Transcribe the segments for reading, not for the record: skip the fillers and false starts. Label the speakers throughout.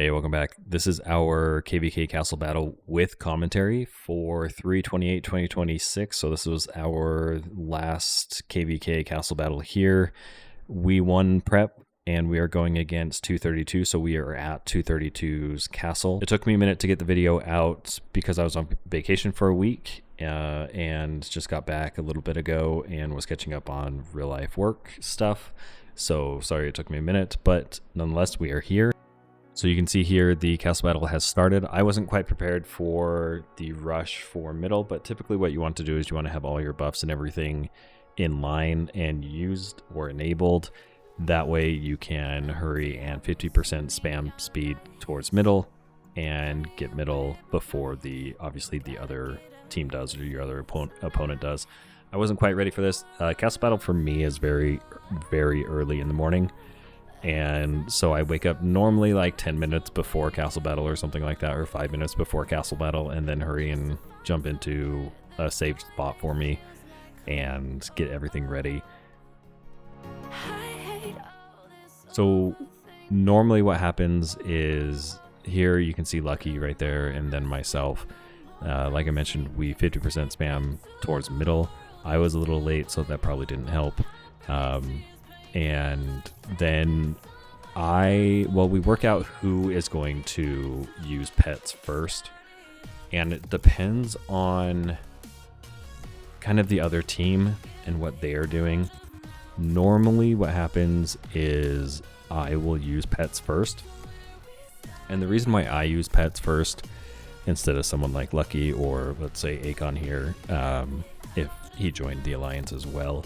Speaker 1: Hey, welcome back. This is our KvK Castle Battle with commentary for 3/28/2026. So this was our last KvK Castle Battle here. We won prep and we are going against 232. So we are at 232's castle. It took me a minute to get the video out because I was on vacation for a week and just got back a little bit ago and was catching up on real life work stuff. So sorry it took me a minute, but nonetheless, we are here. So you can see here the castle battle has started. I wasn't quite prepared for the rush for middle, but typically what you want to do is you want to have all your buffs and everything in line and used or enabled. That way you can hurry and 50% spam speed towards middle and get middle before obviously the other team does or your other opponent does. I wasn't quite ready for this. Castle battle for me is very, very early in the morning. And so I wake up normally like 10 minutes before castle battle or something like that, or 5 minutes before castle battle, and then hurry and jump into a saved spot for me and get everything ready. So normally what happens is here you can see Lucky right there and then myself. Like I mentioned, we 50% spam towards middle. I was a little late, so that probably didn't help. And then we work out who is going to use pets first. And it depends on kind of the other team and what they are doing. Normally what happens is I will use pets first. And the reason why I use pets first instead of someone like Lucky or let's say Akon here, if he joined the alliance as well,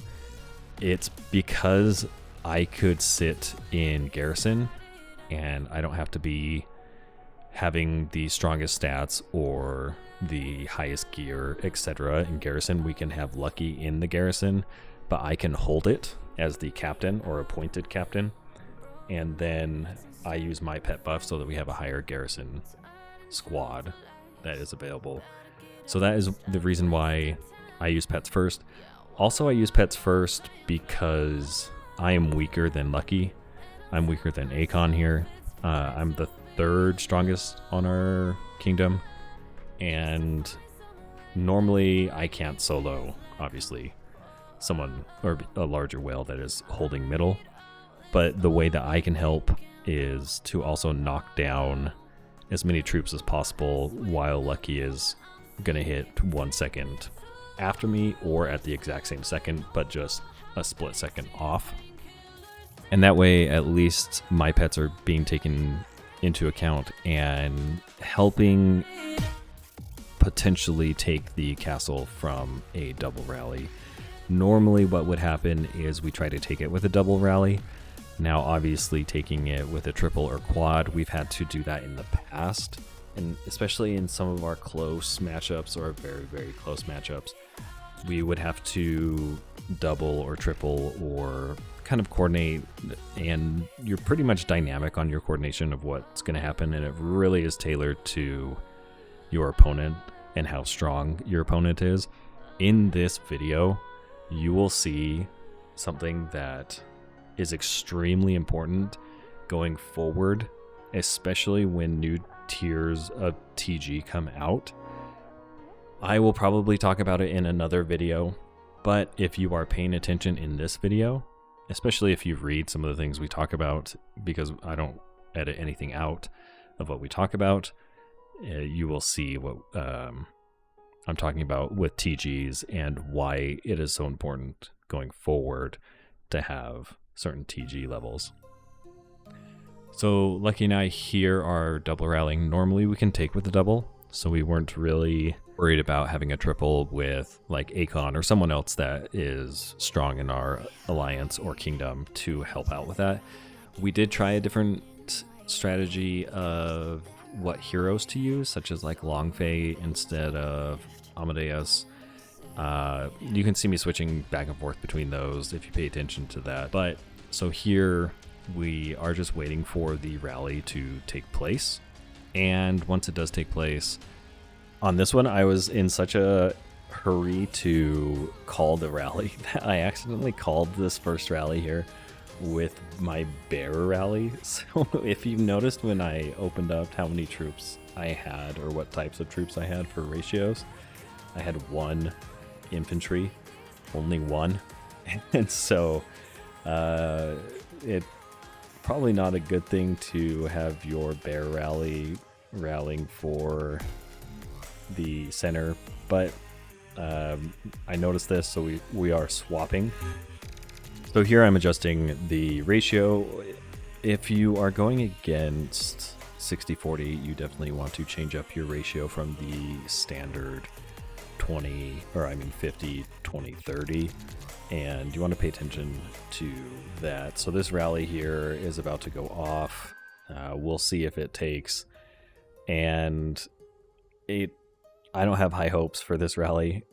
Speaker 1: it's because I could sit in Garrison and I don't have to be having the strongest stats or the highest gear, etc. In Garrison. We can have Lucky in the Garrison, but I can hold it as the captain or appointed captain. And then I use my pet buff so that we have a higher Garrison squad that is available. So that is the reason why I use pets first. Also, I use pets first because I am weaker than Lucky. I'm weaker than Akon here. I'm the third strongest on our kingdom. And normally I can't solo, obviously, someone or a larger whale that is holding middle. But the way that I can help is to also knock down as many troops as possible while Lucky is going to hit 1 second after me or at the exact same second, but just a split second off. And that way, at least my pets are being taken into account and helping potentially take the castle from a double rally. Normally what would happen is we try to take it with a double rally. Now, obviously taking it with a triple or quad, we've had to do that in the past. And especially in some of our close matchups or very, very close matchups, we would have to double or triple or kind of coordinate, and you're pretty much dynamic on your coordination of what's going to happen, and it really is tailored to your opponent and how strong your opponent is. In this video, you will see something that is extremely important going forward, especially when new tiers of TG come out. I will probably talk about it in another video, but if you are paying attention in this video, especially if you read some of the things we talk about, because I don't edit anything out of what we talk about, you will see what I'm talking about with TGs and why it is so important going forward to have certain TG levels. So Lucky and I here are double rallying. Normally we can take with the double, so we weren't really worried about having a triple with like Akon or someone else that is strong in our alliance or kingdom to help out with that. We did try a different strategy of what heroes to use, such as like Longfei instead of Amadeus. You can see me switching back and forth between those if you pay attention to that. But so here we are just waiting for the rally to take place. And once it does take place, on this one, I was in such a hurry to call the rally that I accidentally called this first rally here with my bear rally. So if you've noticed when I opened up how many troops I had or what types of troops I had for ratios, I had 1 infantry, only 1. And so it probably not a good thing to have your bear rallying for the center, but I noticed this, so we are swapping. So here I'm adjusting the ratio. If you are going against 60-40, you definitely want to change up your ratio from the standard 50-20-30, and you want to pay attention to that. So this rally here is about to go off. We'll see if it takes, and I don't have high hopes for this rally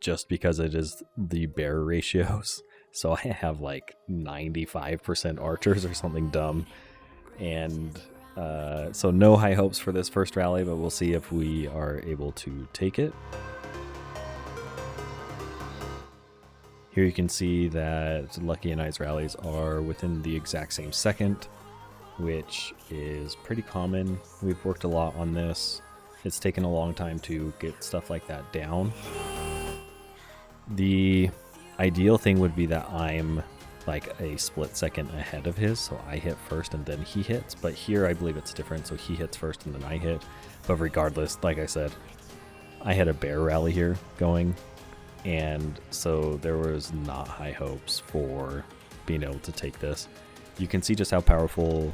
Speaker 1: just because it is the bear ratios. So I have like 95% archers or something dumb. And so no high hopes for this first rally, but we'll see if we are able to take it. Here you can see that Lucky and I's rallies are within the exact same second, which is pretty common. We've worked a lot on this. It's taken a long time to get stuff like that down. The ideal thing would be that I'm like a split second ahead of his, so I hit first and then he hits. But here I believe it's different, so he hits first and then I hit. But regardless, like I said, I had a bear rally here going, and so there was not high hopes for being able to take this. You can see just how powerful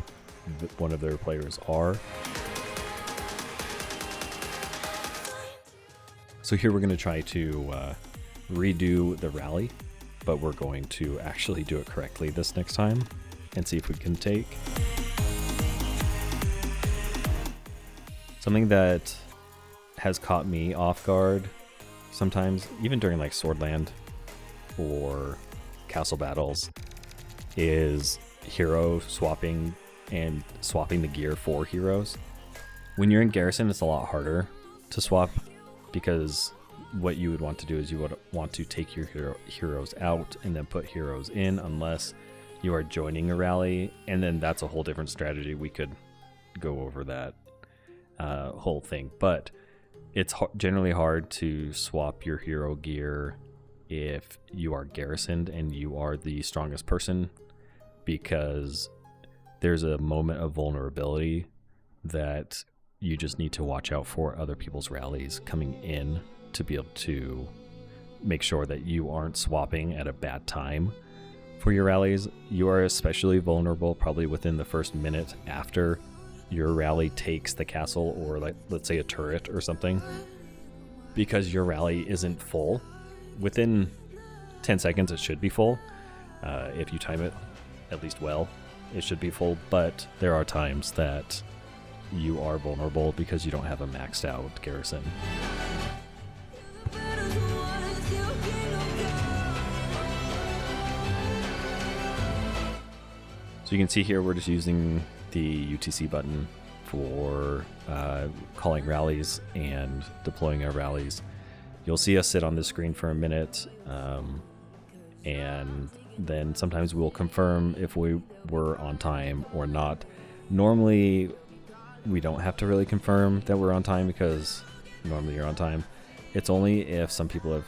Speaker 1: one of their players are. So here we're going to try to redo the rally, but we're going to actually do it correctly this next time and see if we can take. Something that has caught me off guard sometimes, even during like Swordland or castle battles, is hero swapping and swapping the gear for heroes. When you're in Garrison, it's a lot harder to swap, because what you would want to do is you would want to take your heroes out and then put heroes in, unless you are joining a rally, and then that's a whole different strategy. We could go over that whole thing, but it's generally hard to swap your hero gear if you are garrisoned and you are the strongest person, because there's a moment of vulnerability that you just need to watch out for other people's rallies coming in to be able to make sure that you aren't swapping at a bad time for your rallies. You are especially vulnerable probably within the first minute after your rally takes the castle, or like let's say a turret or something, because your rally isn't full. Within 10 seconds it should be full. If you time it at least well, it should be full, but there are times that you are vulnerable because you don't have a maxed out garrison. So you can see here we're just using the UTC button for calling rallies and deploying our rallies. You'll see us sit on this screen for a minute, and then sometimes we'll confirm if we were on time or not. Normally we don't have to really confirm that we're on time, because normally you're on time. It's only if some people have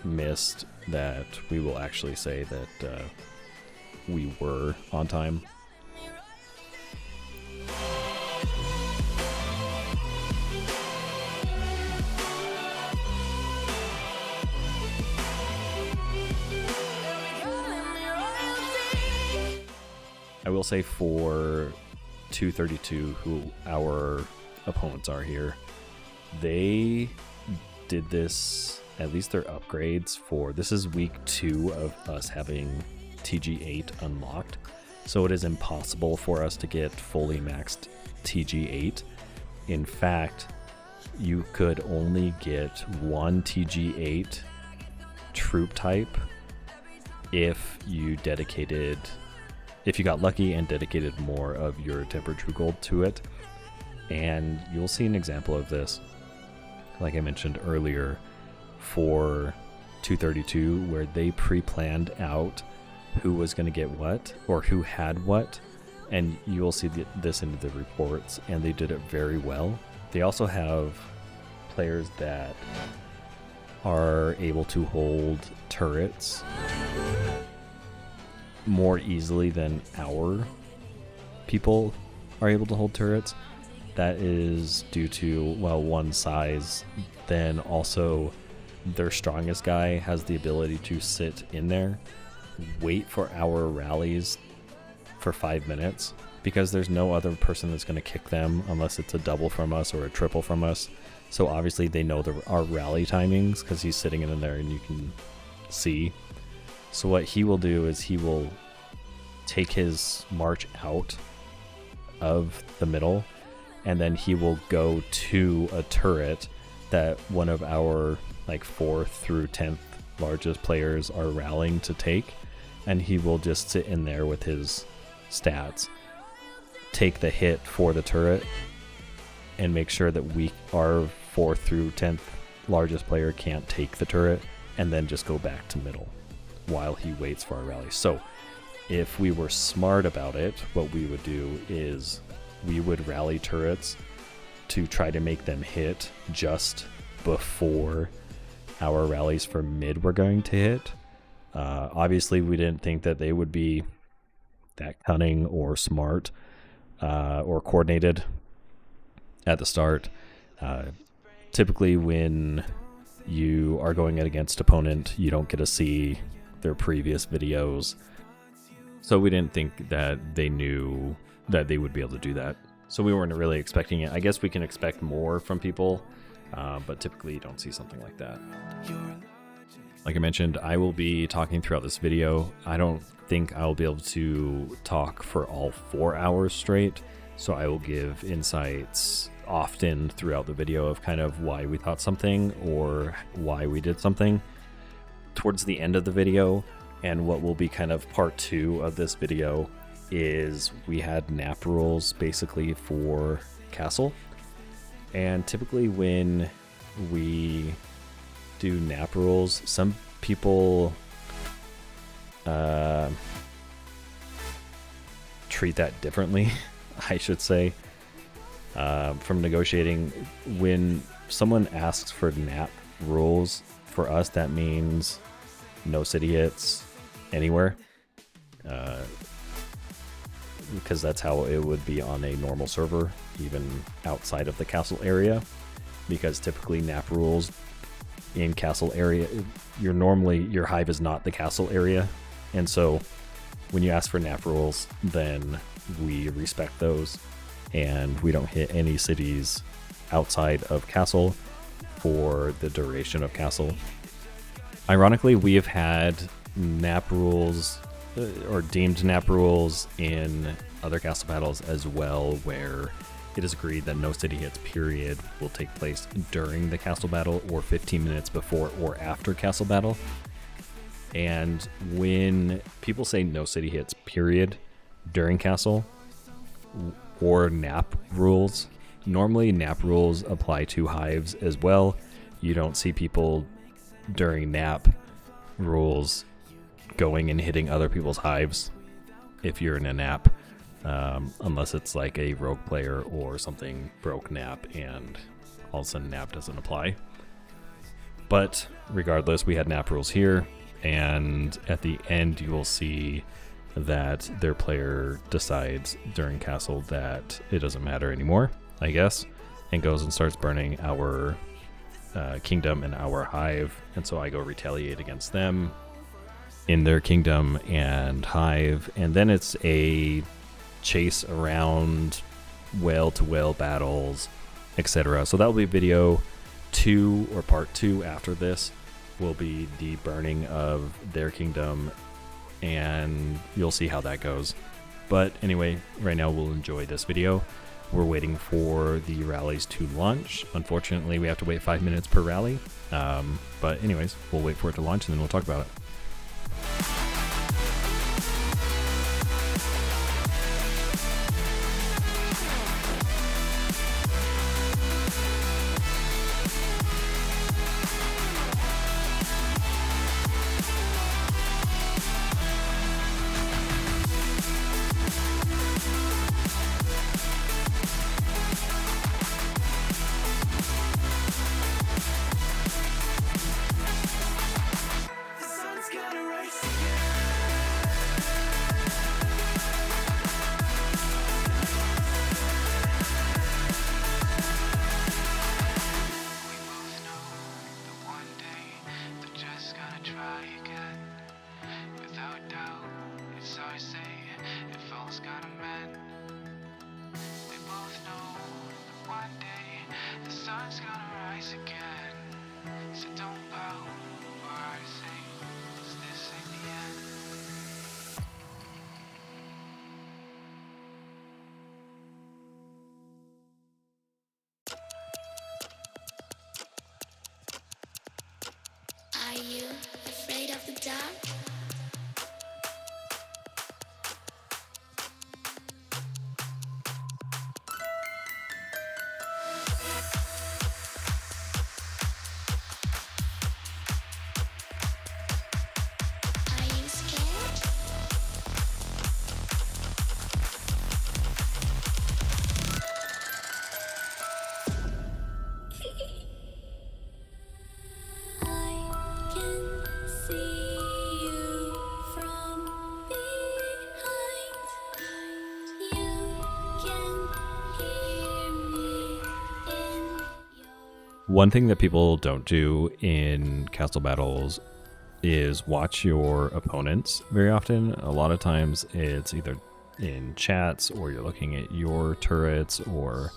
Speaker 1: missed that we will actually say that we were on time. I will say for 232, who our opponents are here, they did this, at least their upgrades for, this is week 2 of us having TG8 unlocked. So it is impossible for us to get fully maxed TG8. In fact, you could only get one TG8 troop type if you got lucky and dedicated more of your tempered true gold to it. And you'll see an example of this, like I mentioned earlier, for 232, where they pre-planned out who was going to get what or who had what, and you will see this in the reports, and they did it very well. They also have players that are able to hold turrets more easily than our people are able to hold turrets. That is due to, well, one, size, then also their strongest guy has the ability to sit in there, wait for our rallies for 5 minutes, because there's no other person that's going to kick them unless it's a double from us or a triple from us. So obviously they know our rally timings because he's sitting in there and you can see. So what he will do is he will take his march out of the middle, and then he will go to a turret that one of our like 4th through 10th largest players are rallying to take, and he will just sit in there with his stats, take the hit for the turret, and make sure that our 4th through 10th largest player can't take the turret, and then just go back to middle while he waits for our rally. So if we were smart about it, what we would do is we would rally turrets to try to make them hit just before our rallies for mid were going to hit. Obviously, we didn't think that they would be that cunning or smart or coordinated at the start. Typically, when you are going against opponent, you don't get to see their previous videos. So we didn't think that they knew that they would be able to do that. So we weren't really expecting it. I guess we can expect more from people, but typically you don't see something like that. Like I mentioned, I will be talking throughout this video. I don't think I'll be able to talk for all 4 hours straight, so I will give insights often throughout the video of kind of why we thought something or why we did something towards the end of the video. And what will be kind of part 2 of this video is we had nap rules basically for castle. And typically when we do nap rules, some people treat that differently, I should say. From negotiating, when someone asks for nap rules, for us that means no city hits anywhere, because that's how it would be on a normal server, even outside of the castle area, because typically nap rules in castle area, your hive is not the castle area, and so when you ask for nap rules, then we respect those, and we don't hit any cities outside of castle for the duration of castle. Ironically, we have had nap rules or deemed nap rules in other castle battles as well, where it is agreed that no city hits period will take place during the castle battle or 15 minutes before or after castle battle. And when people say no city hits period during castle or nap rules, normally nap rules apply to hives as well. You don't see people during nap rules going and hitting other people's hives if you're in a nap, unless it's like a rogue player or something broke nap and all of a sudden nap doesn't apply. But regardless, we had nap rules here, and at the end you will see that their player decides during castle that it doesn't matter anymore, I guess, and goes and starts burning our kingdom and our hive, and so I go retaliate against them in their kingdom and hive, and then it's a chase around whale to whale battles, etc. So that will be video 2 or part 2 after this will be the burning of their kingdom, and you'll see how that goes. But anyway, right now we'll enjoy this video. We're waiting for the rallies to launch. Unfortunately, we have to wait 5 minutes per rally. But anyways, we'll wait for it to launch and then we'll talk about it.
Speaker 2: sun's gonna rise again. So don't bow for our sake, 'cause this ain't the end.
Speaker 3: Are you afraid of the dark? Are you scared? I can see you from behind. You can hear me in your
Speaker 1: One thing that people don't do in castle battles is watch your opponents very often. A lot of times it's either in chats or you're looking at your turrets or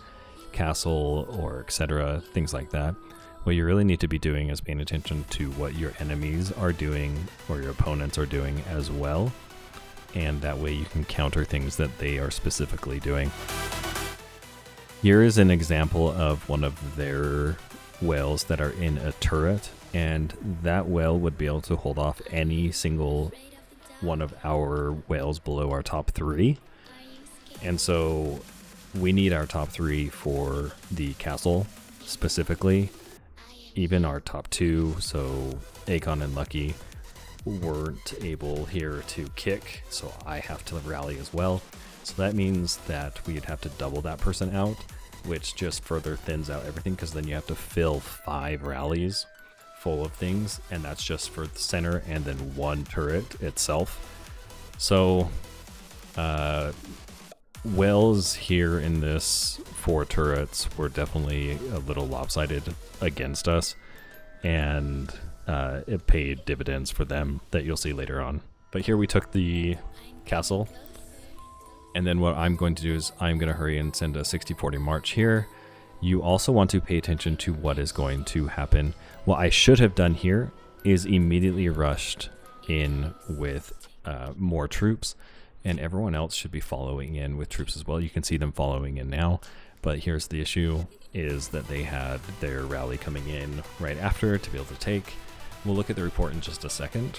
Speaker 1: castle or etc., things like that. What you really need to be doing is paying attention to what your enemies are doing or your opponents are doing as well, and that way you can counter things that they are specifically doing. Here is an example of one of their whales that are in a turret, and that whale would be able to hold off any single one of our whales below our top 3. And so we need our top 3 for the castle specifically. Even our top 2, so Akon and Lucky, weren't able here to kick, so I have to rally as well. So that means that we'd have to double that person out, which just further thins out everything, because then you have to fill 5 rallies full of things, and that's just for the center and then 1 turret itself. So whales here in this 4 turrets were definitely a little lopsided against us, and it paid dividends for them that you'll see later on. But here we took the castle, and then what I'm going to do is I'm going to hurry and send a 60-40 march here. You also want to pay attention to what is going to happen. What I should have done here is immediately rushed in with more troops, and everyone else should be following in with troops as well. You can see them following in now, but here's the issue, is that they had their rally coming in right after to be able to take. We'll look at the report in just a second.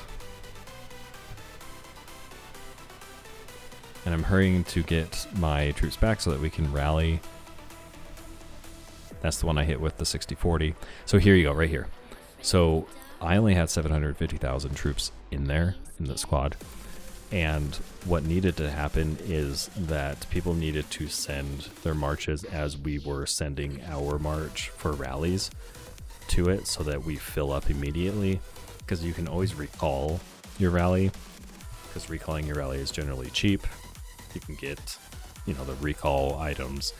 Speaker 1: And I'm hurrying to get my troops back so that we can rally. That's the one I hit with the 60-40. So here you go, right here. So I only had 750,000 troops in there, in the squad. And what needed to happen is that people needed to send their marches as we were sending our march for rallies to it, so that we fill up immediately. Because you can always recall your rally, because recalling your rally is generally cheap. You can get, you know, the recall items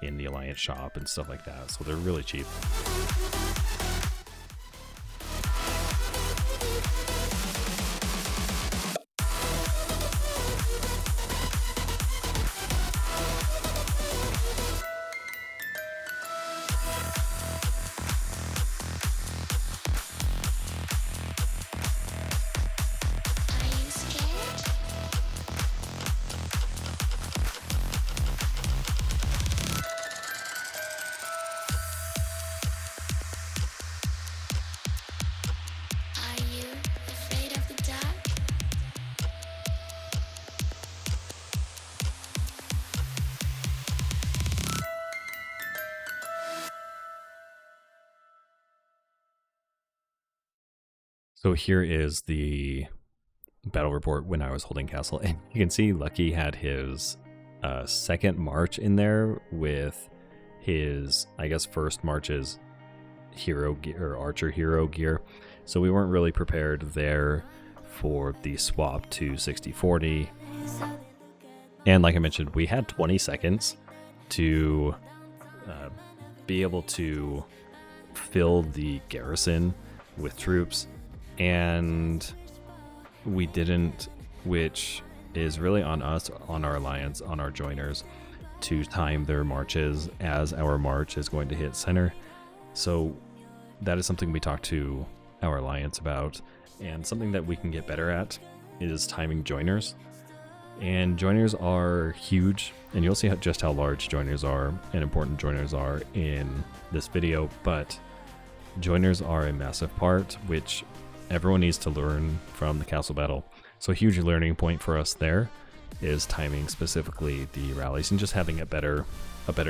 Speaker 1: in the Alliance shop and stuff like that, so they're really cheap.
Speaker 3: Are you scared? Are you afraid of the dark?
Speaker 1: So here is the battle report when I was holding castle, and you can see Lucky had his second march in there with his, I guess, first march's hero gear or archer hero gear. So we weren't really prepared there for the swap to 60-40. And like I mentioned, we had 20 seconds to be able to fill the garrison with troops, and we didn't, which is really on us, on our alliance, on our joiners, to time their marches as our march is going to hit center. So that is something we talked to our alliance about, and something that we can get better at is timing joiners. And joiners are huge, and you'll see just how large joiners are and important joiners are in this video, but joiners are a massive part, which everyone needs to learn from the castle battle. So a huge learning point for us there is timing specifically the rallies and just having a better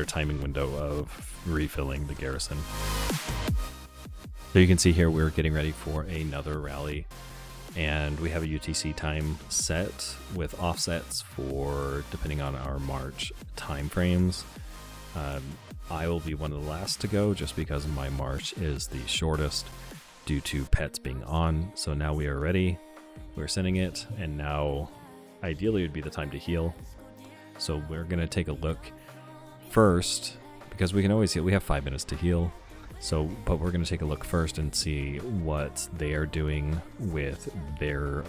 Speaker 1: timing window of refilling the garrison. So you can see here we're getting ready for another rally, and we have a UTC time set with offsets for depending on our march time frames. I will be one of the last to go just because my march is the shortest due to pets being on. So now we are ready. We're sending it, and now ideally would be the time to heal. So we're going to take a look first, because we can always heal. We have 5 minutes to heal. So, but we're going to take a look first and see what they are doing with their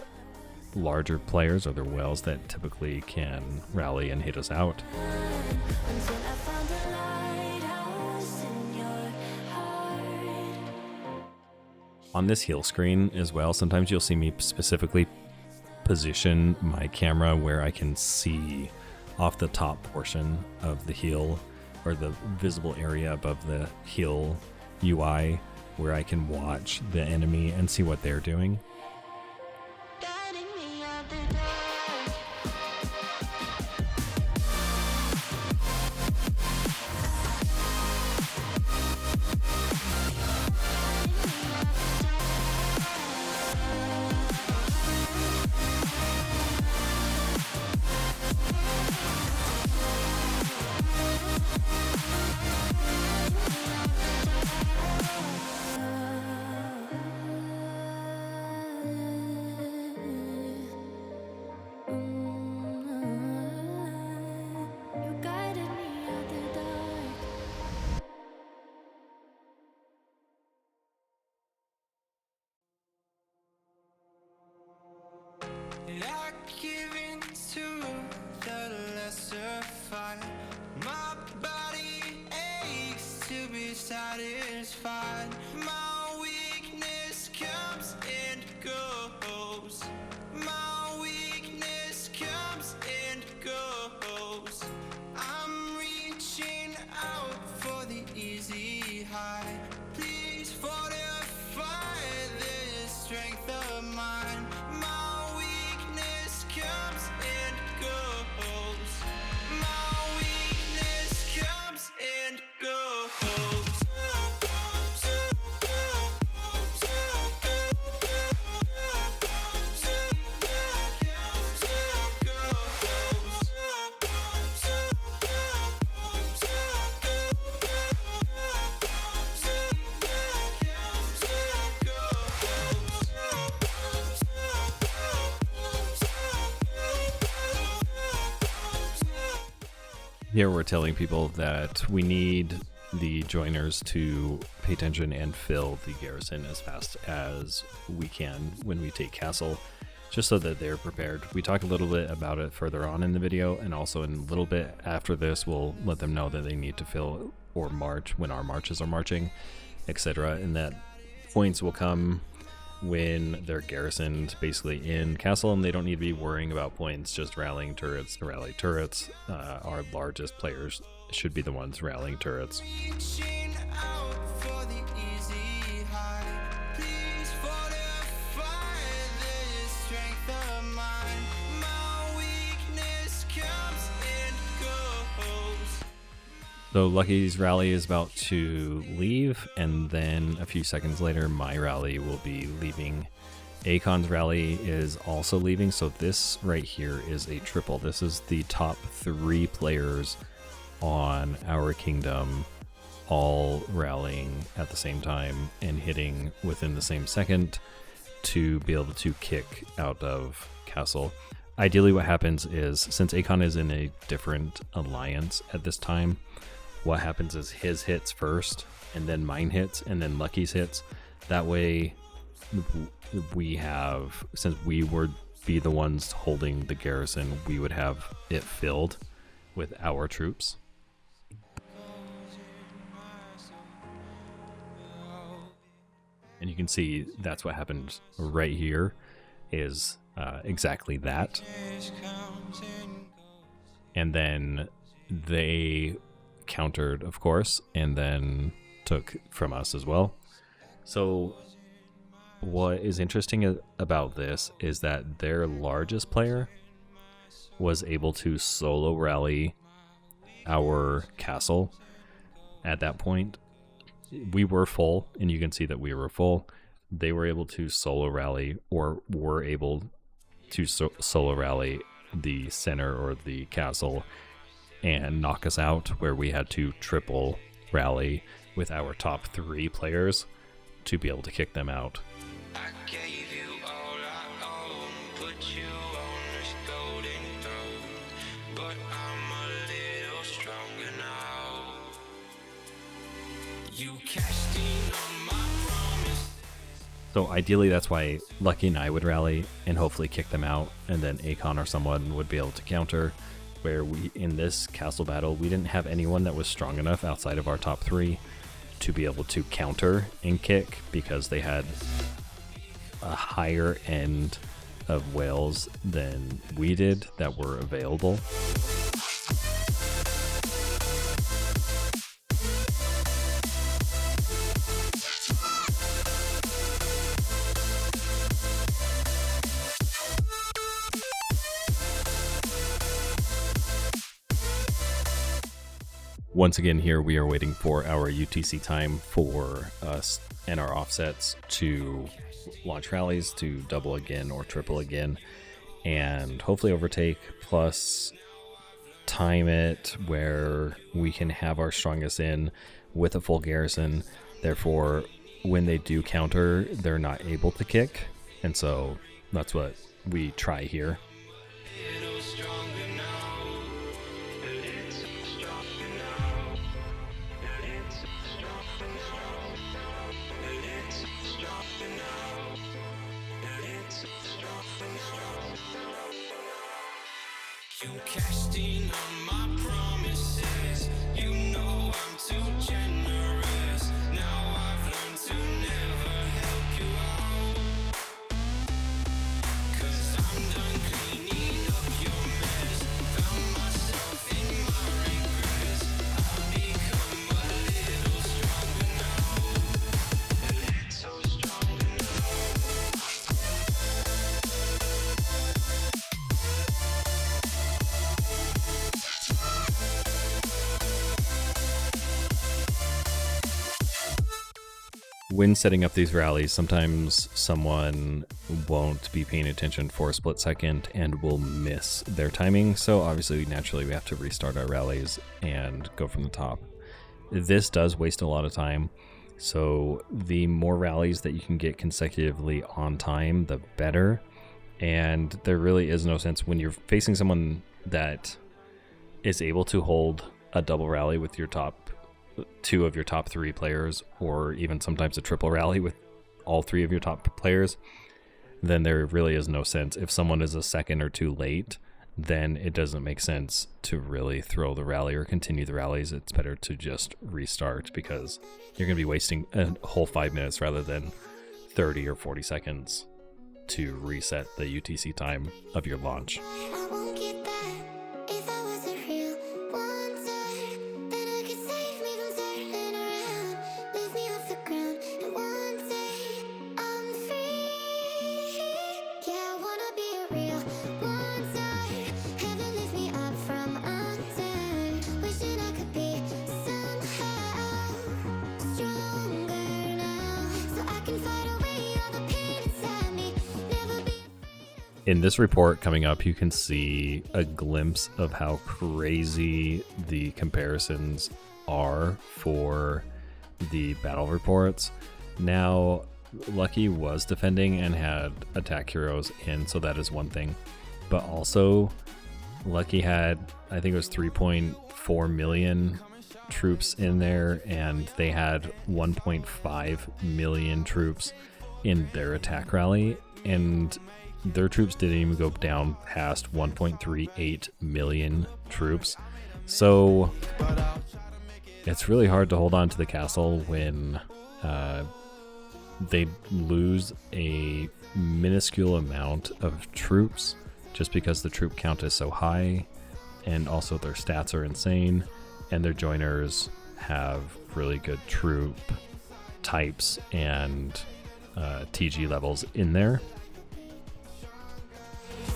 Speaker 1: larger players or their whales that typically can rally and hit us out.
Speaker 3: Until I found a lighthouse in your heart.
Speaker 1: On this heal screen as well, sometimes you'll see me specifically position my camera where I can see off the top portion of the heal, or the visible area above the heal UI, where I can watch the enemy and see what they're doing.
Speaker 3: Guiding me out the dark. You guided me out the dark.
Speaker 2: I give in to the lesser fight. My body aches to be satisfied. My weakness comes and goes. My weakness comes and goes. I'm reaching out for the easy high. Please fortify this strength of mine. My weakness comes and goes. My weakness comes and goes.
Speaker 1: Here we're telling people that we need the joiners to pay attention and fill the garrison as fast as we can when we take castle, just so that they're prepared. We talk a little bit about it further on in the video, and also in a little bit after this we'll let them know that they need to fill or march when our marches are marching, etc. And that points will come when they're garrisoned basically in castle, and they don't need to be worrying about points, just rallying turrets to rally turrets. Our largest players should be the ones rallying turrets.
Speaker 2: Reaching out for the easy high. Please fortify this strength of mine. My weakness comes and goes.
Speaker 1: So Lucky's rally is about to leave, and then a few seconds later my rally will be leaving. Akon's rally is also leaving, so this right here is a triple. This is the top 3 players on our kingdom all rallying at the same time and hitting within the same second to be able to kick out of castle. Ideally what happens is, since Akon is in a different alliance at this time, what happens is his hits first, and then mine hits, and then Lucky's hits. That way we have, since we would be the ones holding the garrison, we would have it filled with our troops. And you can see that's what happened right here is exactly that. And then they countered, of course, and then took from us as well. So what is interesting about this is that their largest player was able to solo rally our castle at that point. We were full, and you can see that we were full. They were able to solo rally, or were able to solo rally the center or the castle and knock us out, where we had to triple rally with our top 3 players to be able to kick them out.
Speaker 2: I gave you all I own, put you on this golden throne, but I'm a little stronger now. You cashed in on my promise.
Speaker 1: So ideally that's why Lucky and I would rally and hopefully kick them out, and then Akon or someone would be able to counter, where we, in this castle battle, we didn't have anyone that was strong enough outside of our top 3 to be able to counter and kick, because they had a higher end of whales than we did that were available. Once again, here we are waiting for our UTC time for us and our offsets to launch rallies, to double again or triple again, and hopefully overtake, plus time it where we can have our strongest in with a full garrison. Therefore, when they do counter, they're not able to kick, and so that's what we try here.
Speaker 2: You cashed in on my promises. You know I'm too generous. Now I've learned to never help you out. 'Cause I'm done cleaning up your mess. Found myself in my regrets. I've become a little stronger now. A little stronger now.
Speaker 1: When setting up these rallies, sometimes someone won't be paying attention for a split second and will miss their timing. So obviously, naturally, we have to restart our rallies and go from the top. This does waste a lot of time. So the more rallies that you can get consecutively on time, the better. And there really is no sense when you're facing someone that is able to hold a double rally with your top 2 of your top 3 players, or even sometimes a triple rally with all 3 of your top players, then there really is no sense. If someone is a second or 2 late, then it doesn't make sense to really throw the rally or continue the rallies. It's better to just restart, because you're going to be wasting a whole 5 minutes rather than 30 or 40 seconds to reset the UTC time of your launch.
Speaker 3: I won't get that. If I wasn't real, one day, then I could save me from turning around. Lift me off the ground, and one day I'm free. Yeah, I wanna be a real one day. Heaven lift me up from under. Wishing I could be somehow stronger now, so I can fight away all the pain inside me. Never be.
Speaker 1: In this report coming up, you can see a glimpse of how crazy the comparisons are for the battle reports. Now, Lucky was defending and had attack heroes in, so that is one thing. But also, Lucky had, I think it was 3.4 million troops in there, and they had 1.5 million troops in their attack rally, and their troops didn't even go down past 1.38 million troops. So it's really hard to hold on to the castle when they lose a minuscule amount of troops just because the troop count is so high, and also their stats are insane, and their joiners have really good troop types and TG levels in there.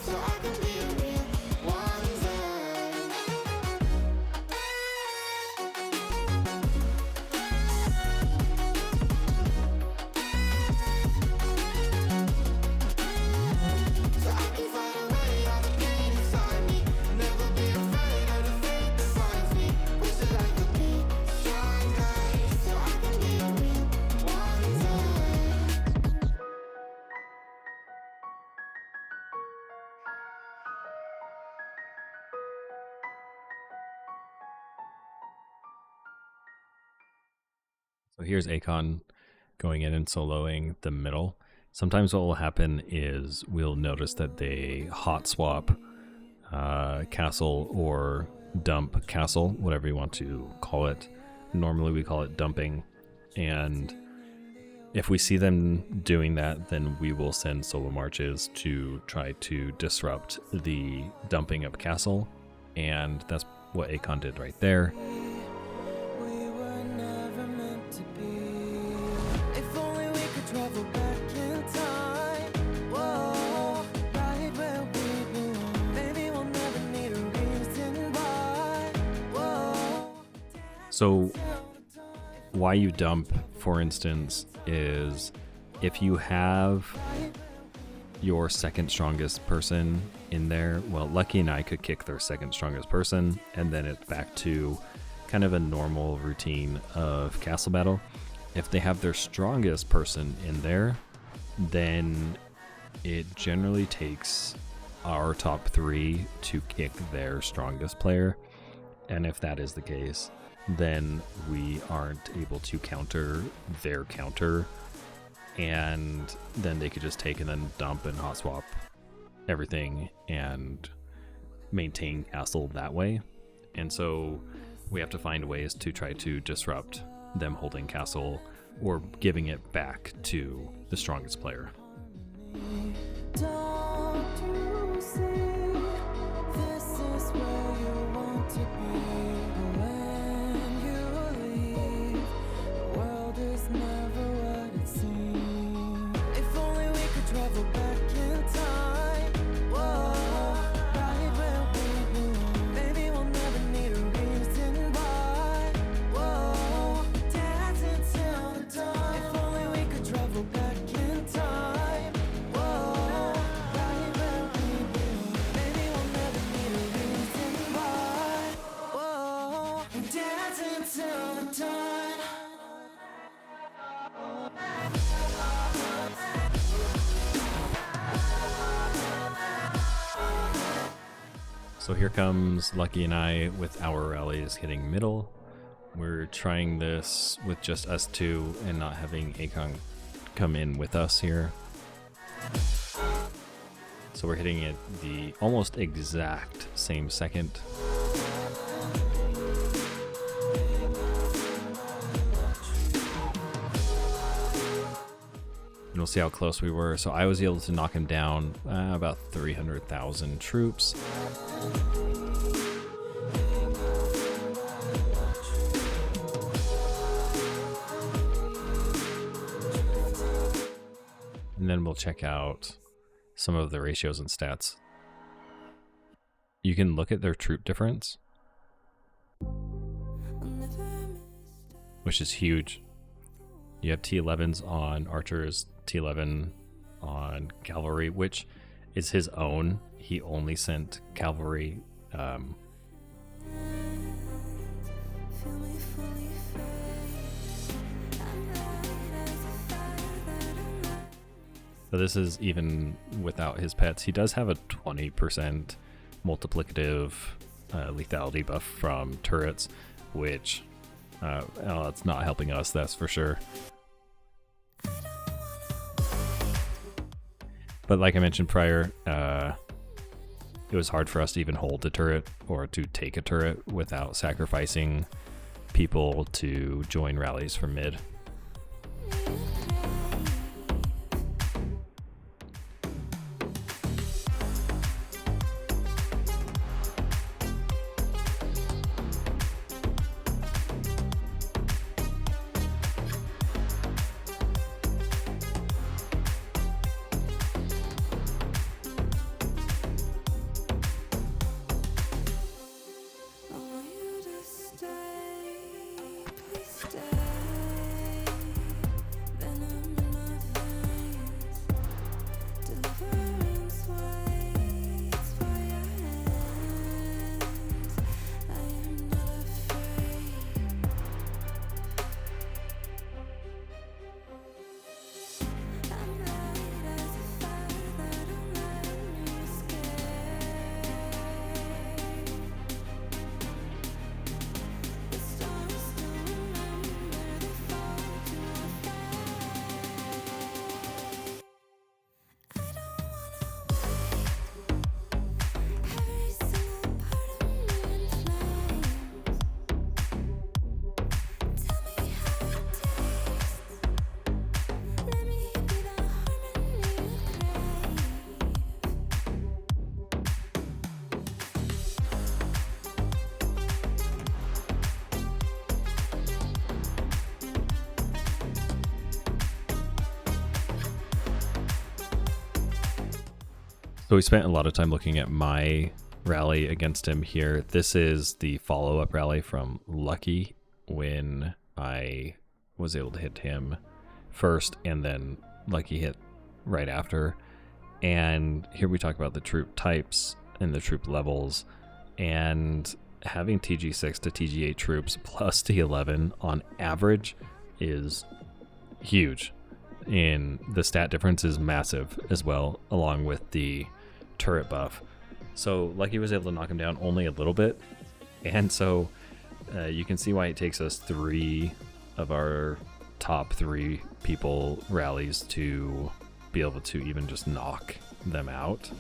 Speaker 3: So I can be a real wonder. So I can find a way out of pain inside me. Never be afraid of the fate that finds me. Wish that I could be stronger. So I can be a real wonder.
Speaker 1: So here's Akon going in and soloing the middle. Sometimes what will happen is we'll notice that they hot swap castle or dump castle, whatever you want to call it. Normally we call it dumping. And if we see them doing that, then we will send solo marches to try to disrupt the dumping of castle. And that's what Akon did right there.
Speaker 2: We were never meant to be. If only we could travel back in time. Whoa, right where we belong. Maybe we'll never need a reason why. Whoa.
Speaker 1: So why you dump, for instance, is if you have your second strongest person in there, well, Lucky and I could kick their second strongest person, and then it's back to kind of a normal routine of castle battle. If they have their strongest person in there, then it generally takes our top 3 to kick their strongest player. And if that is the case, then we aren't able to counter their counter, and then they could just take and then dump and hot swap everything and maintain castle that way. And so we have to find ways to try to disrupt them holding castle or giving it back to the strongest player.
Speaker 2: Don't you see? This is where you want to be. When you leave, the world is never what it seems. If only we could travel back in time. Whoa, right where we belong. Maybe we'll never need a reason why. Whoa, dance until the dawn. If only we could travel back in time. Whoa, right where we belong. Maybe we'll never need a reason why. Whoa, dance until the dawn.
Speaker 1: So here comes Lucky and I with our rallies hitting middle. We're trying this with just us two and not having Akon come in with us here. So we're hitting it the almost exact same second. And we'll see how close we were. So I was able to knock him down about 300,000 troops. And then we'll check out some of the ratios and stats. You can look at their troop difference, which is huge. You have T11s on archers, T11 on cavalry, which is his own. He only sent cavalry. So this is even without his pets. He does have a 20% multiplicative lethality buff from turrets, which it's not helping us, that's for sure. But like I mentioned prior, it was hard for us to even hold a turret or to take a turret without sacrificing people to join rallies from mid. So we spent a lot of time looking at my rally against him here. This is the follow-up rally from Lucky when I was able to hit him first and then Lucky hit right after. And here we talk about the troop types and the troop levels, and having TG6 to TG8 troops plus T11 on average is huge. And the stat difference is massive as well, along with the turret buff. So Lucky was able to knock him down only a little bit, and so you can see why it takes us 3 of our top 3 people rallies to be able to even just knock them out.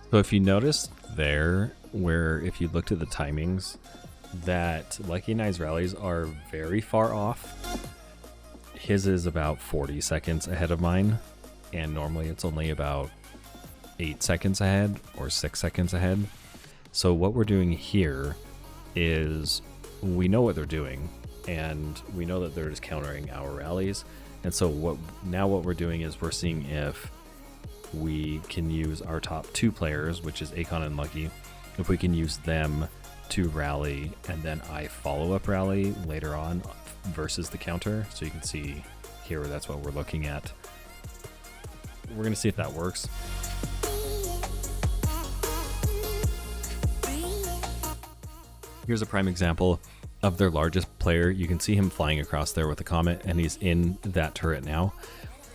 Speaker 1: So if you notice there, where if you looked at the timings, that Lucky and I's rallies are very far off. His is about 40 seconds ahead of mine, and normally it's only about 8 seconds ahead or 6 seconds ahead. So what we're doing here is we know what they're doing, and we know that they're just countering our rallies. And so what we're doing is we're seeing if we can use our top 2 players, which is Akon and Lucky, if we can use them to rally and then I follow up rally later on versus the counter. So you can see here that's what we're looking at. We're going to see if that works. Here's a prime example of their largest player. You can see him flying across there with a comet, and he's in that turret now.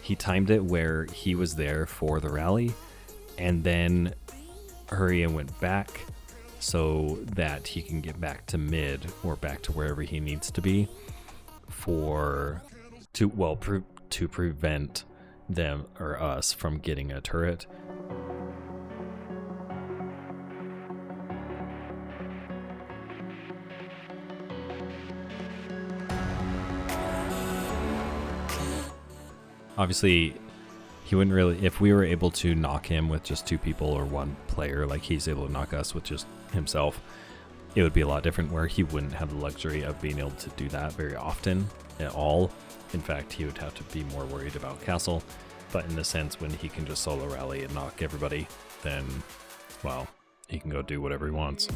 Speaker 1: He timed it where he was there for the rally and then hurry and went back so that he can get back to mid or back to wherever he needs to be to prevent them or us from getting a turret. Obviously, he wouldn't really, if we were able to knock him with just 2 people or 1 player, like he's able to knock us with just himself, it would be a lot different, where he wouldn't have the luxury of being able to do that very often at all. In fact, he would have to be more worried about castle. But in the sense, when he can just solo rally and knock everybody, then, well, he can go do whatever he wants.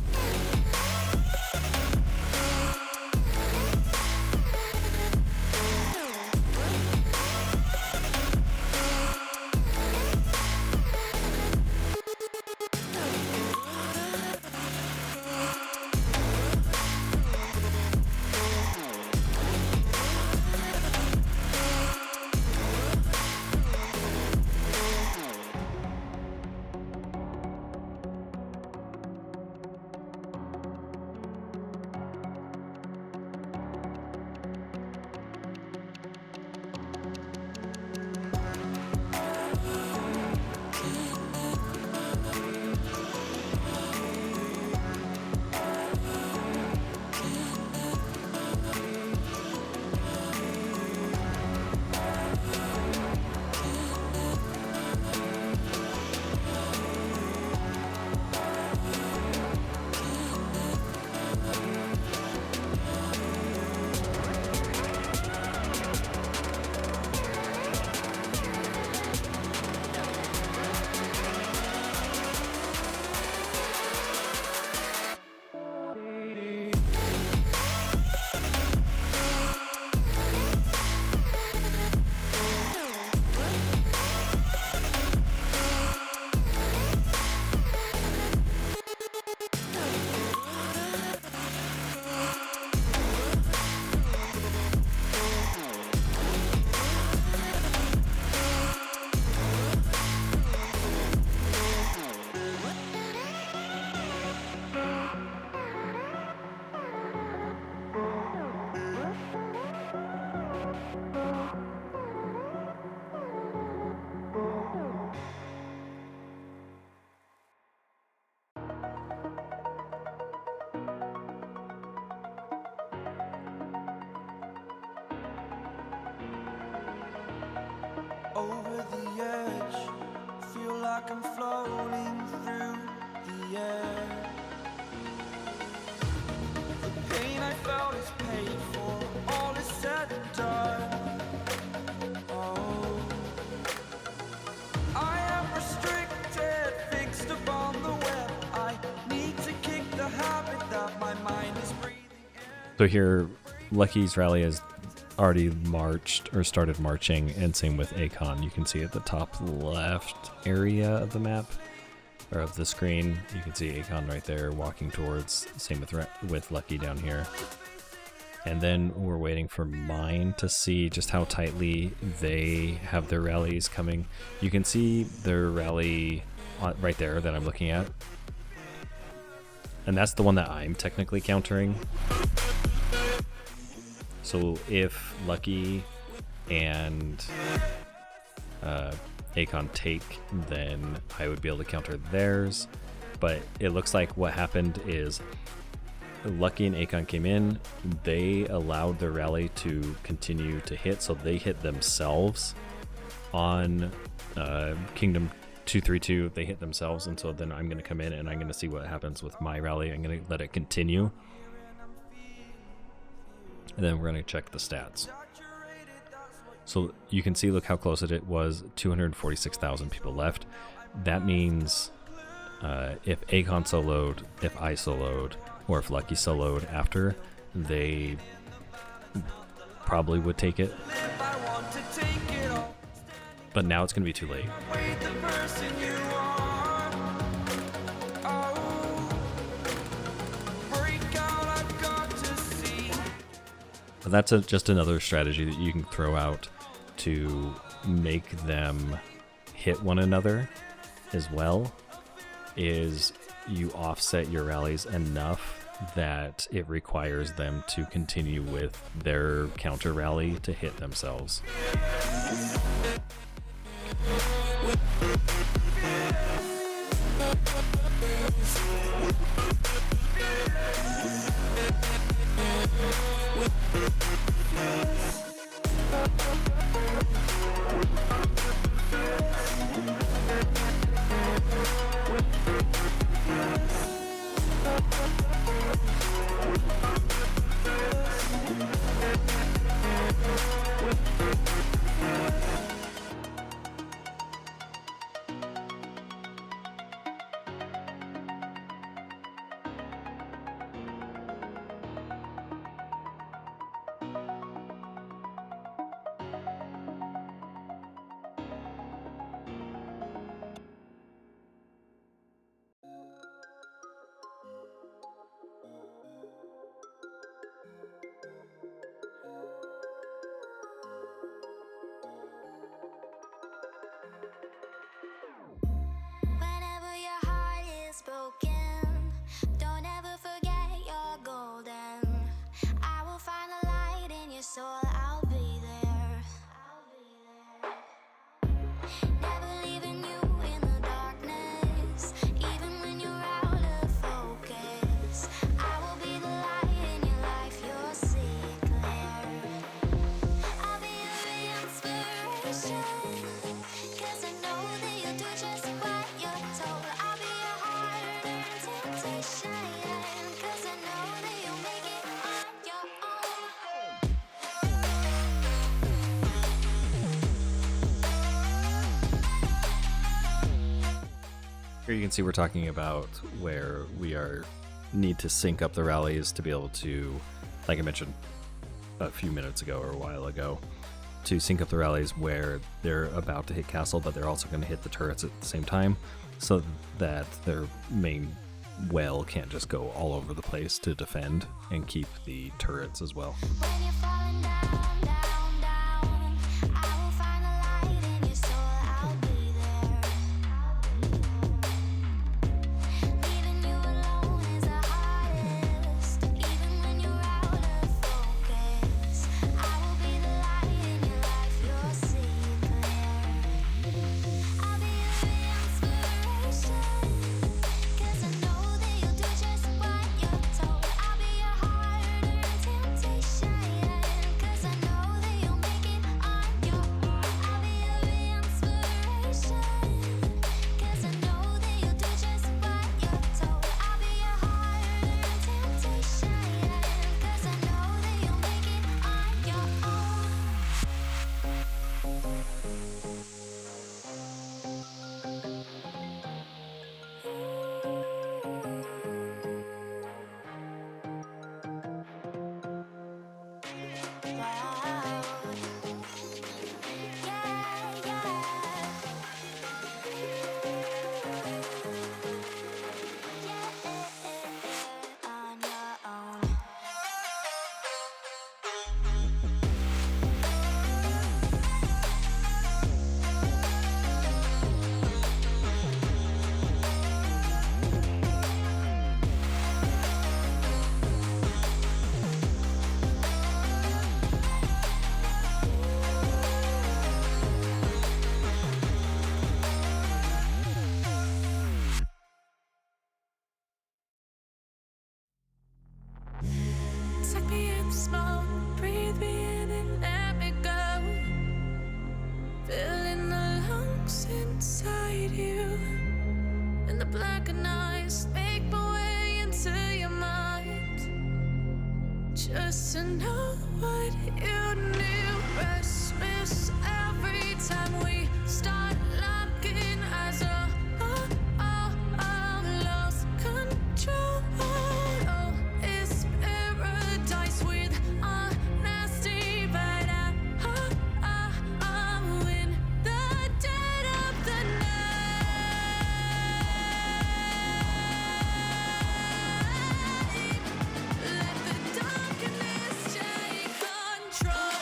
Speaker 2: like I'm floating through the air. The pain I felt is paid for, all is said and done. Oh, I am restricted, fixed upon the web. I need to kick the habit that my mind is breathing in.
Speaker 1: So here, Lucky's rally has already marched or started marching, and same with Akon. You can see at the top left area of the map or of the screen, you can see Akon right there walking towards. Same with Lucky down here. And then we're waiting for mine to see just how tightly they have their rallies coming. You can see their rally right there that I'm looking at, and that's the one that I'm technically countering. So if Lucky and Akon take, then I would be able to counter theirs. But it looks like what happened is Lucky and Akon came in, they allowed their rally to continue to hit, so they hit themselves on Kingdom 232. They hit themselves, and so then I'm going to come in and I'm going to see what happens with my rally. I'm going to let it continue. And then we're going to check the stats. So you can see, look how close it was, 246,000 people left. That means if Akon soloed, if I soloed, or if Lucky soloed after, they probably would take it. But now it's going to be too late. That's just another strategy that you can throw out to make them hit one another as well, is you offset your rallies enough that it requires them to continue with their counter rally to hit themselves.
Speaker 3: Whenever your heart is broken, don't ever forget you're golden. I will find a light in your soul, I'll be there. Never leaving you in the darkness, even when you're out of focus. I will be the light in your life, you'll see it clear. I'll be your inspiration, 'cause I know that you'll do just what you're told. I'll be your hard-earned temptation, 'cause I know that you'll make it on your own.
Speaker 1: Here you can see we're talking about where we need to sync up the rallies to be able to, like I mentioned a few minutes ago or a while ago, to sync up the rallies where they're about to hit castle, but they're also going to hit the turrets at the same time, so that their main well can't just go all over the place to defend and keep the turrets as well.
Speaker 3: When you're falling down, down, down, I will find a light in your soul, I'll be there. Leaving you alone is the hardest, even when you're out of focus. I will be the light in your life, you'll see it clear. I'll be your inspiration, 'cause I know that you'll do just what you're told. I'll be your hard-earned temptation,
Speaker 2: smoke, breathe me in and let me go. Filling the lungs inside you, and the blackened eyes make my way into your mind. Just to know what you knew. Restless every time we start locking eyes. Lost control. Oh, it's paradise with a nasty bite. I'm in the dead of the night. Let the darkness take control.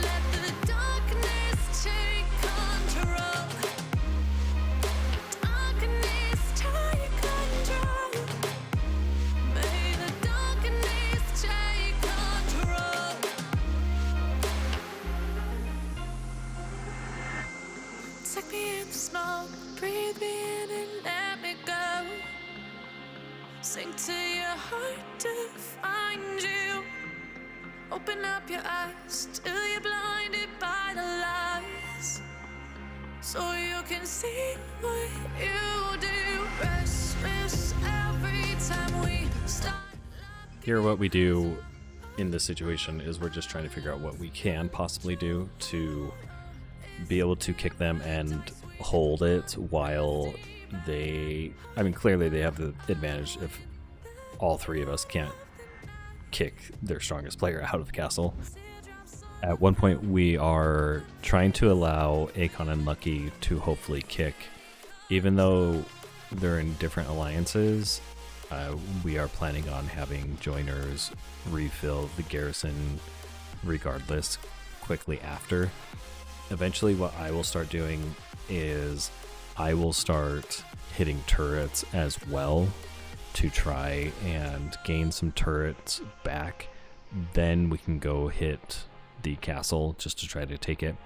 Speaker 2: Let the darkness take control. Darkness take control. May the darkness take control. Take me in the smoke, breathe me in and let me go. Sink to your heart to find you. Open up your eyes till you're blinded by the lies, so you can see what you do. Restless every time we start.
Speaker 1: Here, what we do in this situation is we're just trying to figure out what we can possibly do to be able to kick them and hold it while they, I mean, clearly they have the advantage if all three of us can't kick their strongest player out of the castle. At one point, we are trying to allow Akon and Lucky to hopefully kick. Even though they're in different alliances, we are planning on having joiners refill the garrison regardless quickly after. Eventually, what I will start doing is I will start hitting turrets as well to try and gain some turrets back. Then we can go hit the castle just to try to take it.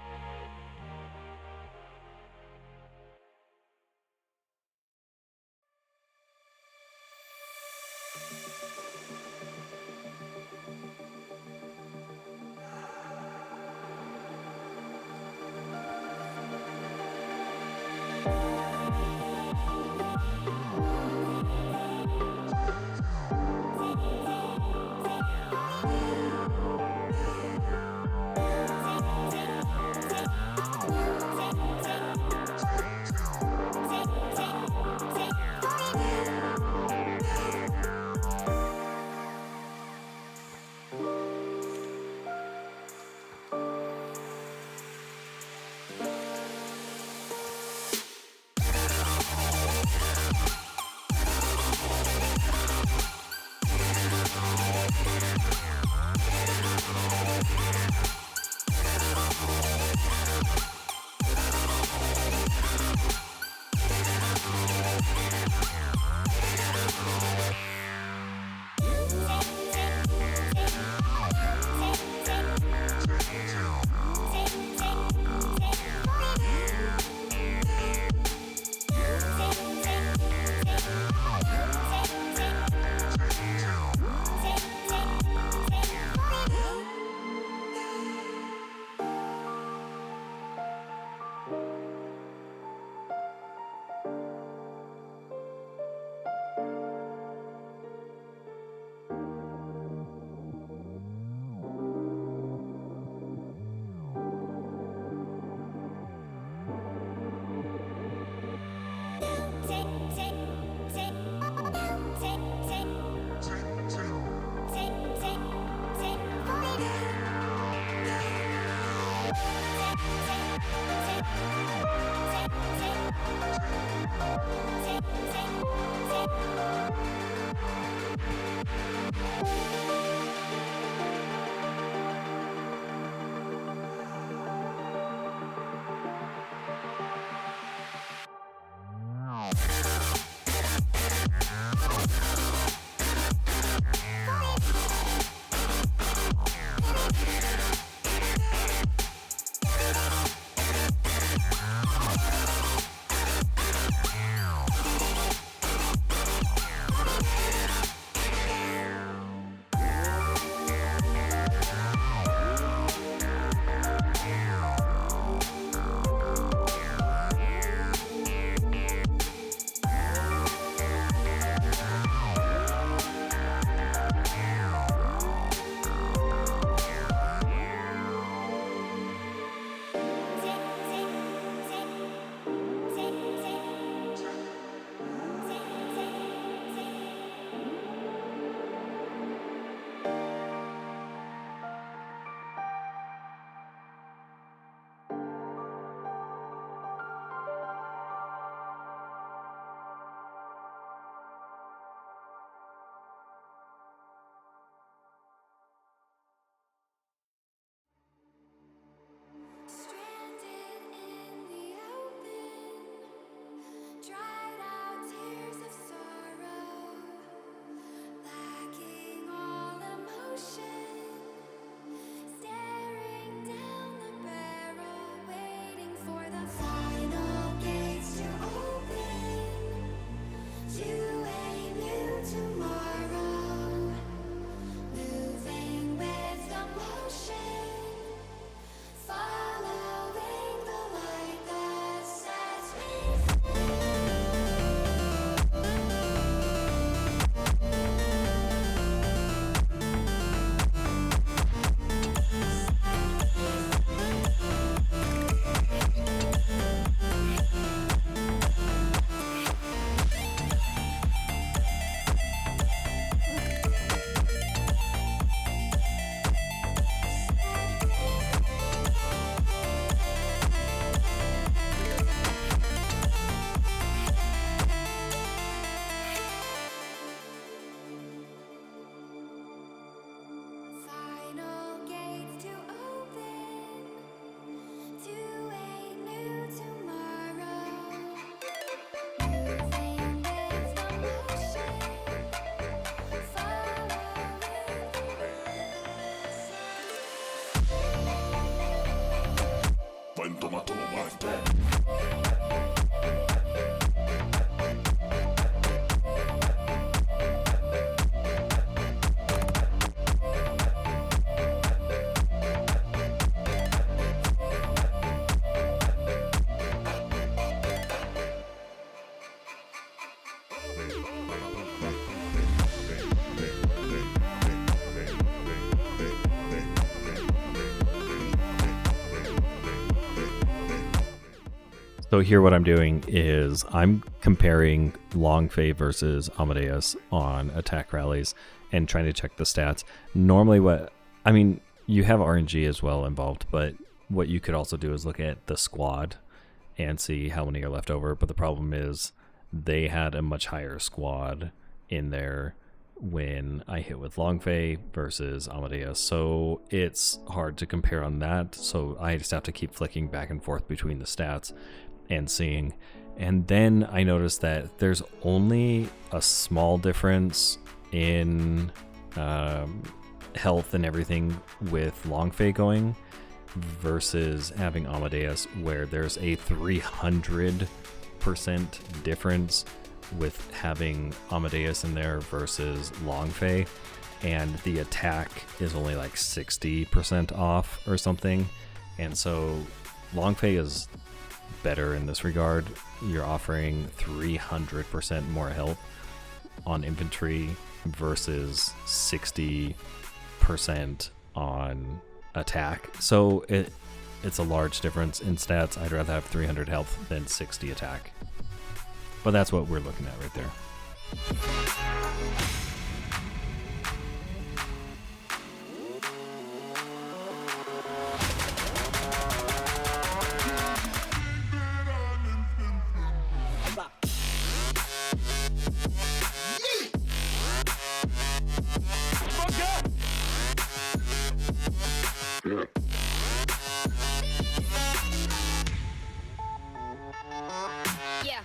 Speaker 1: So here what I'm doing is I'm comparing Longfei versus Amadeus on attack rallies and trying to check the stats. Normally you have RNG as well involved, but what you could also do is look at the squad and see how many are left over. But the problem is they had a much higher squad in there when I hit with Longfei versus Amadeus. So it's hard to compare on that. So I just have to keep flicking back and forth between the stats and seeing. And then I noticed that there's only a small difference in health and everything with Longfei going versus having Amadeus, where there's a 300% difference with having Amadeus in there versus Longfei, and the attack is only like 60% off or something. And so Longfei is better in this regard. You're offering 300% more health on infantry versus 60% on attack. So it's a large difference in stats. I'd rather have 300 health than 60 attack. But that's what we're looking at right there.
Speaker 3: Yeah.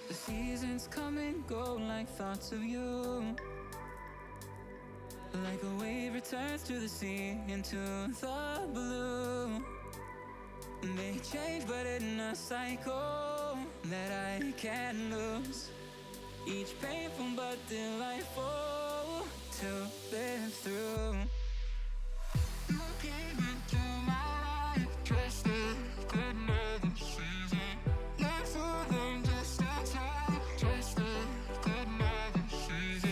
Speaker 2: The seasons come and go like thoughts of you. Like a wave returns to the sea into the blue. They change but in a cycle that I can't lose. Each painful but delightful to live through. You came into my life dressed like another season. Not for them, just a time. Dressed like another season.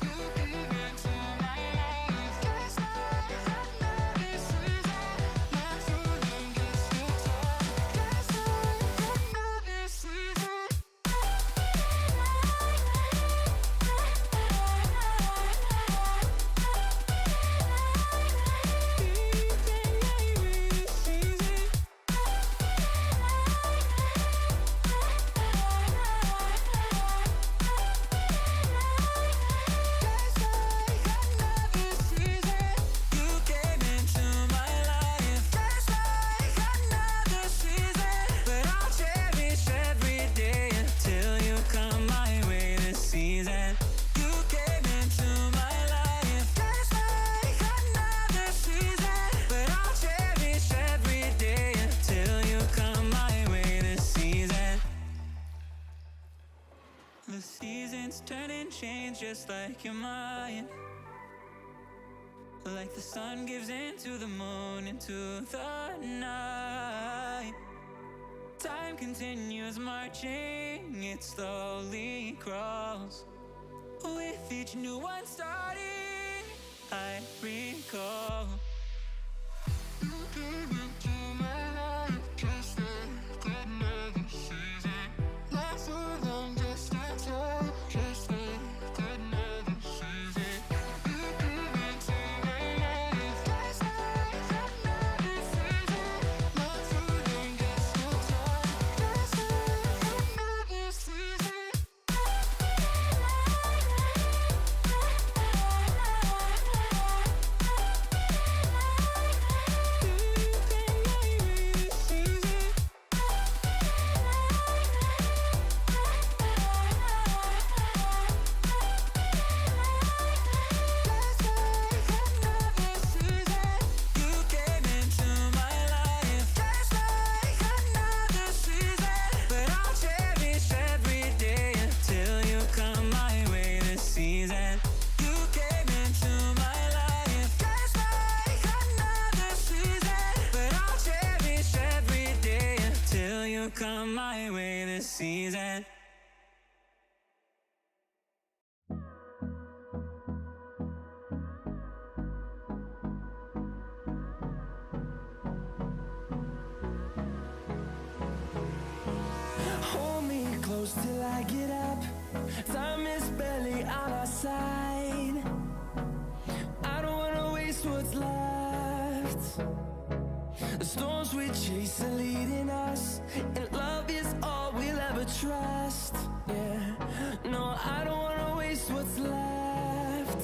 Speaker 2: You came into my life dressed like another season. Not for them, just a time. Dressed like another season. change just like your mind. Like the sun gives into the moon, into the night. Time continues marching, it slowly crawls. With each new one starting, I recall. You came into my life just like another season. Not so long, just a time, just like another season. You came into my life just like another season. Not so long, just a time, just like another season. Come my way this season.
Speaker 4: Hold me close till I get up. Time is barely on our side. I don't wanna waste what's left. The storms we chase are leading us, and love is all we'll ever trust. Yeah, no, I don't wanna waste what's left.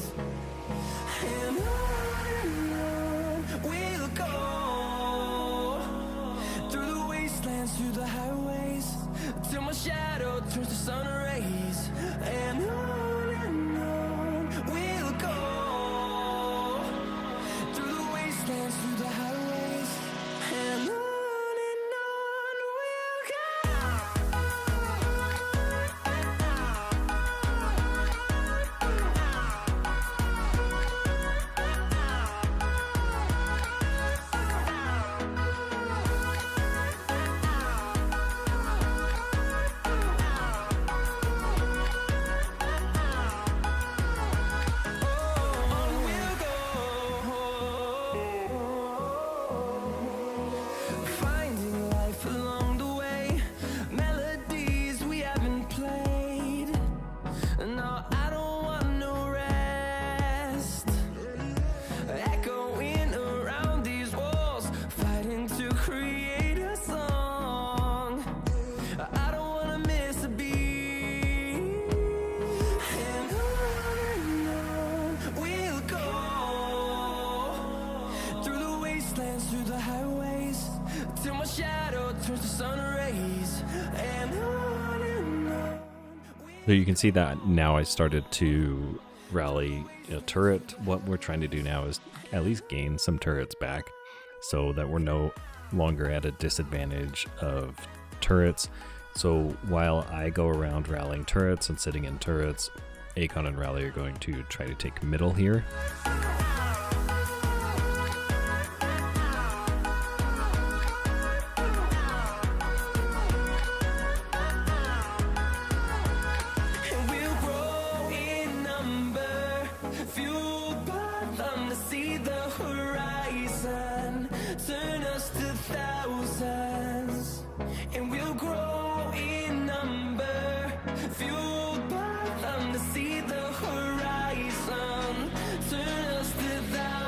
Speaker 4: And on we'll go, through the wastelands, through the highways, till my shadow turns to sun rays. And on we'll go, through the wastelands, through the highways, and on we'll go. Finding life along the way, melodies we haven't played. No, I don't want no rest. Echoing around these walls, fighting to create a song. I don't wanna miss a beat. And on we'll go, through the wastelands, through the highways, till my shadow turns to sun rays. And on
Speaker 1: So you can see that now I started to rally a turret. What we're trying to do now is at least gain some turrets back so that we're no longer at a disadvantage of turrets. So while I go around rallying turrets and sitting in turrets, Akon and Rally are going to try to take middle here.
Speaker 4: and we'll grow in number, fueled by them to see the horizon, turn us to thousands. And we'll grow in number, fueled by them to see the horizon, turn us to thousands.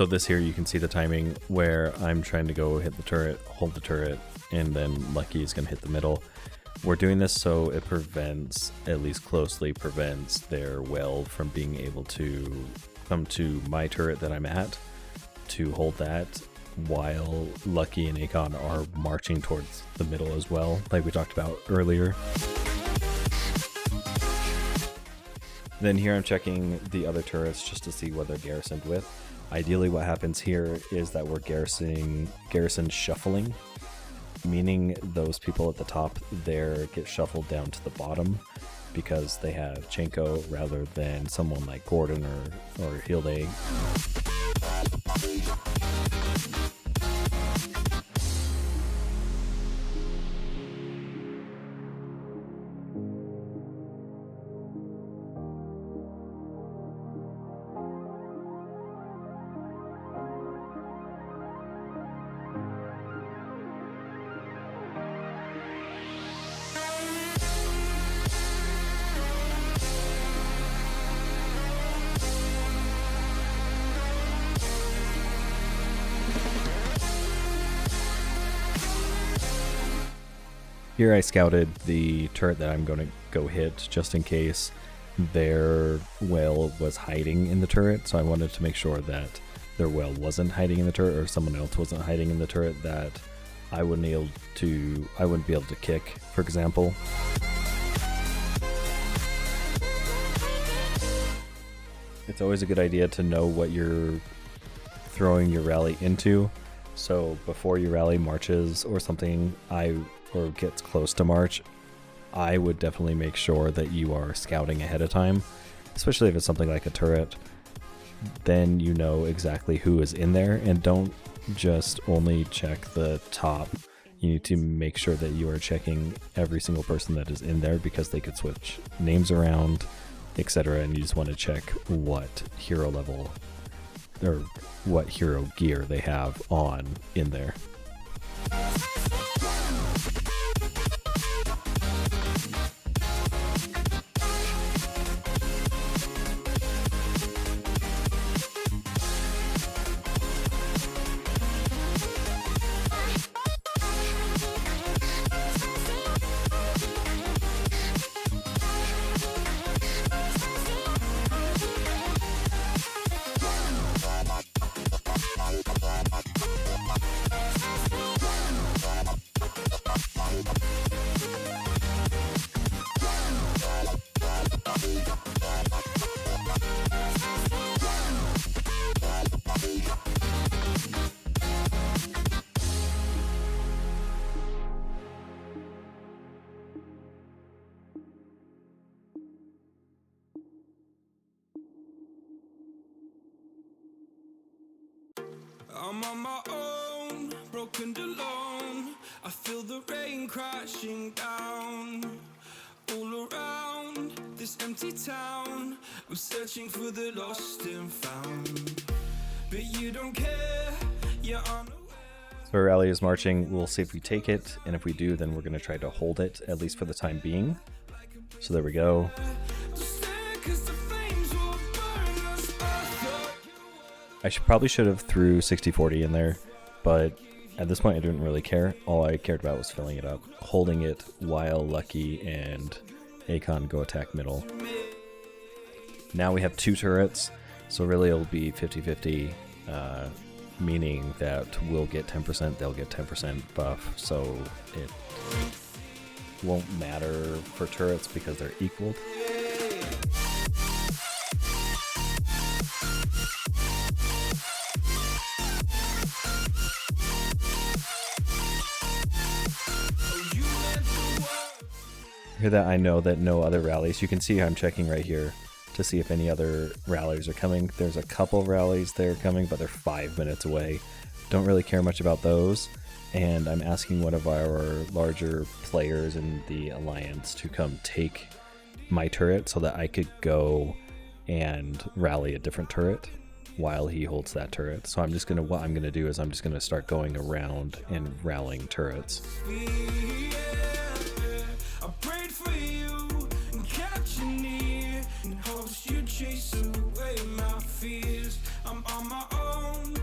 Speaker 1: So this here, you can see the timing where I'm trying to go hit the turret, hold the turret, and then Lucky is going to hit the middle. We're doing this so it prevents, at least closely prevents, their well from being able to come to my turret that I'm at to hold that, while Lucky and Akon are marching towards the middle as well, like we talked about earlier. Then here I'm checking the other turrets just to see what they're garrisoned with. Ideally what happens here is that we're garrison shuffling, meaning those people at the top there get shuffled down to the bottom because they have Chenko rather than someone like Gordon or Hilde. Here I scouted the turret that I'm going to go hit just in case their well was hiding in the turret. So I wanted to make sure that their well wasn't hiding in the turret, or someone else wasn't hiding in the turret that I wouldn't be able to kick, for example. It's always a good idea to know what you're throwing your rally into. So before your rally marches or something, or gets close to march, I would definitely make sure that you are scouting ahead of time, especially if it's something like a turret. Then you know exactly who is in there, and don't just only check the top. You need to make sure that you are checking every single person that is in there, because they could switch names around, etc. And you just want to check what hero level or what hero gear they have on in there.
Speaker 4: I'm on my own, broken alone. I feel the rain crashing down all around this empty town. I'm searching for the lost and found, but you don't care. You're unaware.
Speaker 1: So our rally is marching. We'll see if we take it, and if we do, then we're going to try to hold it, at least for the time being. So there we go. I probably should have threw 60-40 in there, but at this point I didn't really care. All I cared about was filling it up, holding it while Lucky and Akon go attack middle. Now we have two turrets, so really it'll be 50-50, meaning that we'll get 10%, they'll get 10% buff, so it won't matter for turrets because they're equal. Here that I know that no other rallies, you can see I'm checking right here to see if any other rallies are coming. There's a couple rallies that are coming, but they're 5 minutes away. Don't really care much about those, and I'm asking one of our larger players in the alliance to come take my turret so that I could go and rally a different turret while he holds that turret. So what I'm gonna do is I'm just gonna start going around and rallying turrets.
Speaker 4: Chase away my fears. I'm on my own,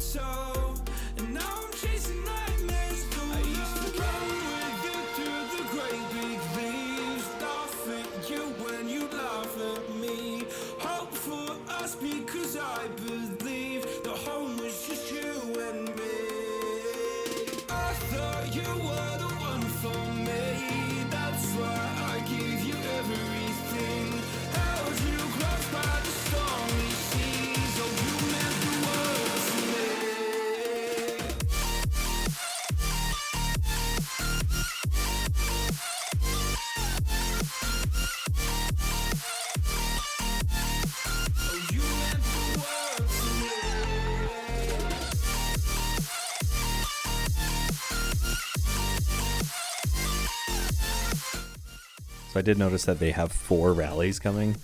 Speaker 4: so. And now I'm chasing nightmares through. I used to run with you through the great big leaves, laugh at you when you laugh at me. Hope for us because I believe the home was just you and me. I thought you were the one for me. That's why I gave you everything. Held you close by the stormy seas. Oh, you meant the world to me. Oh, you meant the world to me.
Speaker 1: So I did notice that they have 4 rallies coming.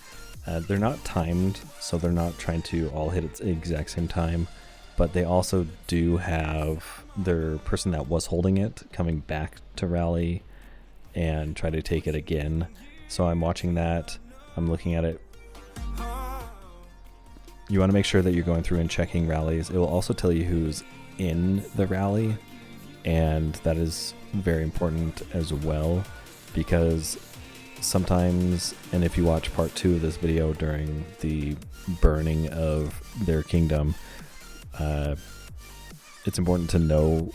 Speaker 1: They're not timed, so they're not trying to all hit at the exact same time. But they also do have their person that was holding it coming back to rally and try to take it again. So I'm watching that. I'm looking at it. You want to make sure that you're going through and checking rallies. It will also tell you who's in the rally, and that is very important as well, because sometimes, and if you watch part 2 of this video during the burning of their kingdom, it's important to know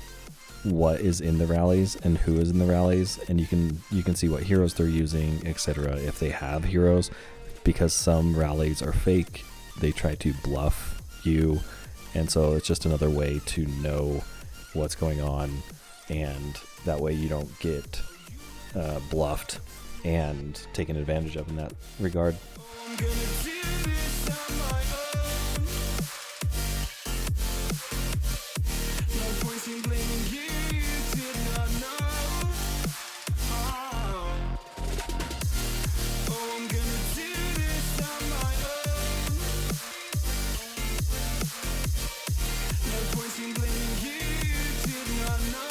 Speaker 1: what is in the rallies and who is in the rallies, and you can see what heroes they're using, etc. if they have heroes, because some rallies are fake. They try to bluff you, and so it's just another way to know what's going on, and that way you don't get bluffed and taken advantage of in that regard.
Speaker 4: I'm gonna do this on my own. No point in blaming you, you did not know. Oh, I'm gonna do this on my own. No point in blaming you, you did not know.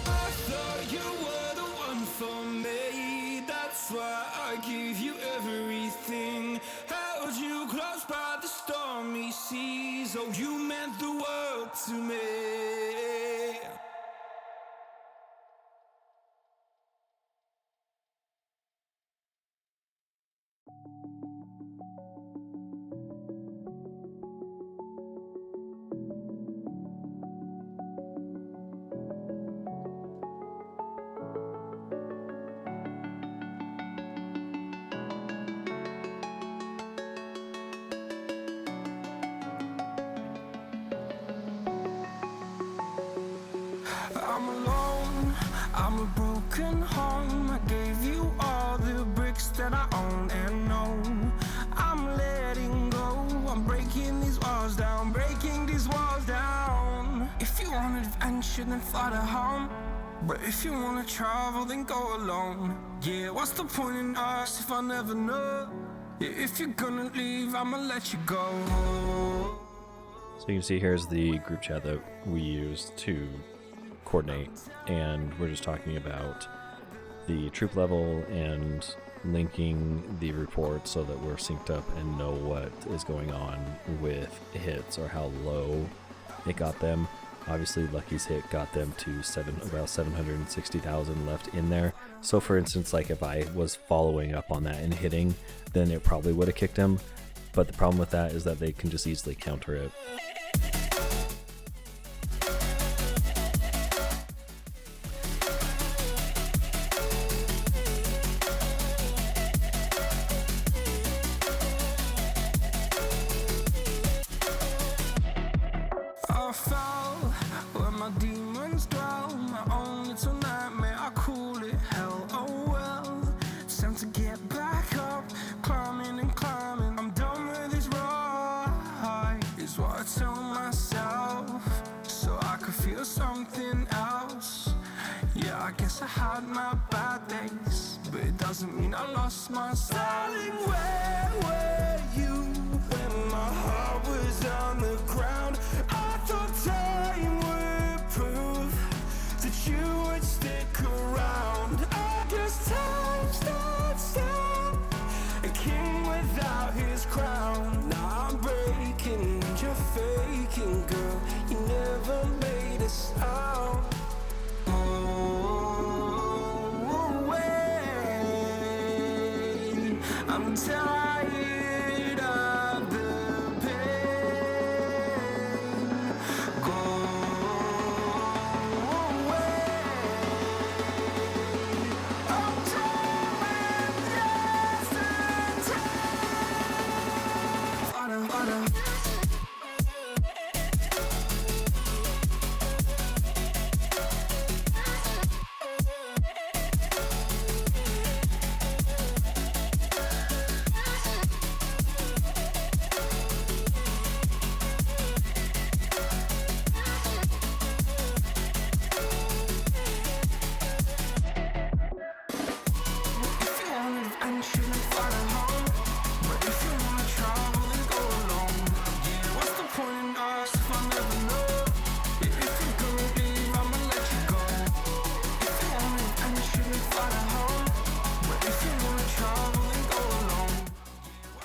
Speaker 4: I thought you were the one for me. That's why I gave you everything. Held you close by the stormy seas. Oh, you meant the world to me. I'm alone, I'm a broken home. I gave you all the bricks that I own and know. I'm letting go, I'm breaking these walls down, breaking these walls down. If you want adventure, then fly to home. But if you wanna travel, then go alone. Yeah, what's the point in us if I never know? Yeah, if you're gonna leave, I'ma let you go.
Speaker 1: So you can see here's the group chat that we used to coordinate, and we're just talking about the troop level and linking the report so that we're synced up and know what is going on with hits or how low it got them. Obviously Lucky's hit got them to about 760,000 left in there. So for instance, like if I was following up on that and hitting, then it probably would have kicked him. But the problem with that is that they can just easily counter it.
Speaker 4: I fell where my demons dwell. My own little nightmare, I call it hell. Oh well, it's time to get back up, climbing and climbing. I'm done with this ride, is what I tell myself, so I could feel something else. Yeah, I guess I had my bad days, but it doesn't mean I lost my style. Darling, where were you when my heart was on the ground? I thought time would prove that you would stick around. I guess time starts down, a king without his crown. Now I'm breaking tired of the pain. Go away. I'm done with yesterday. Father.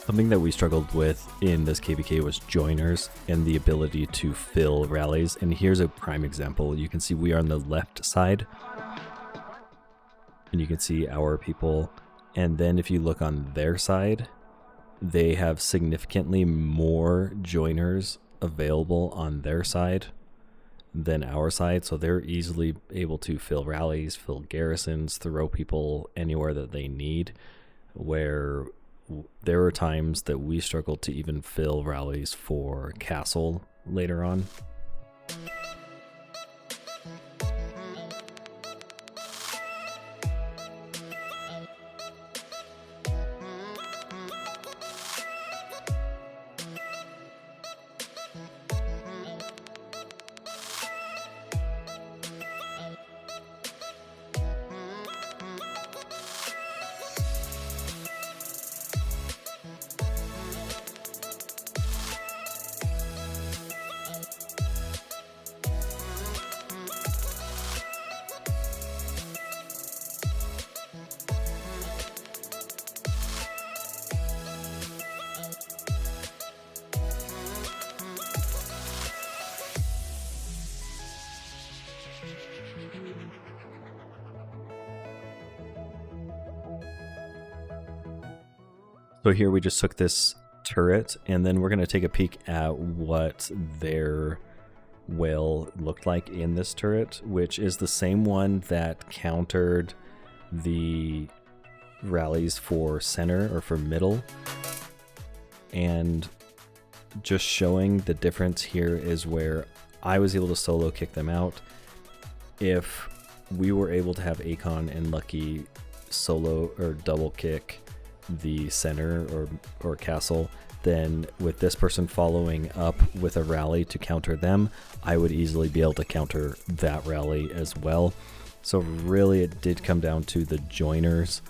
Speaker 1: Something that we struggled with in this KvK was joiners and the ability to fill rallies. And here's a prime example. You can see we are on the left side, and you can see our people. And then if you look on their side, they have significantly more joiners available on their side than our side. So they're easily able to fill rallies, fill garrisons, throw people anywhere that they need, where there were times that we struggled to even fill rallies for castle later on. So here we just took this turret, and then we're going to take a peek at what their whale looked like in this turret, which is the same one that countered the rallies for center or for middle. And just showing the difference here is where I was able to solo kick them out. If we were able to have Akon and Lucky solo or double kick the center or castle, then with this person following up with a rally to counter them, I would easily be able to counter that rally as well. So really it did come down to the joiners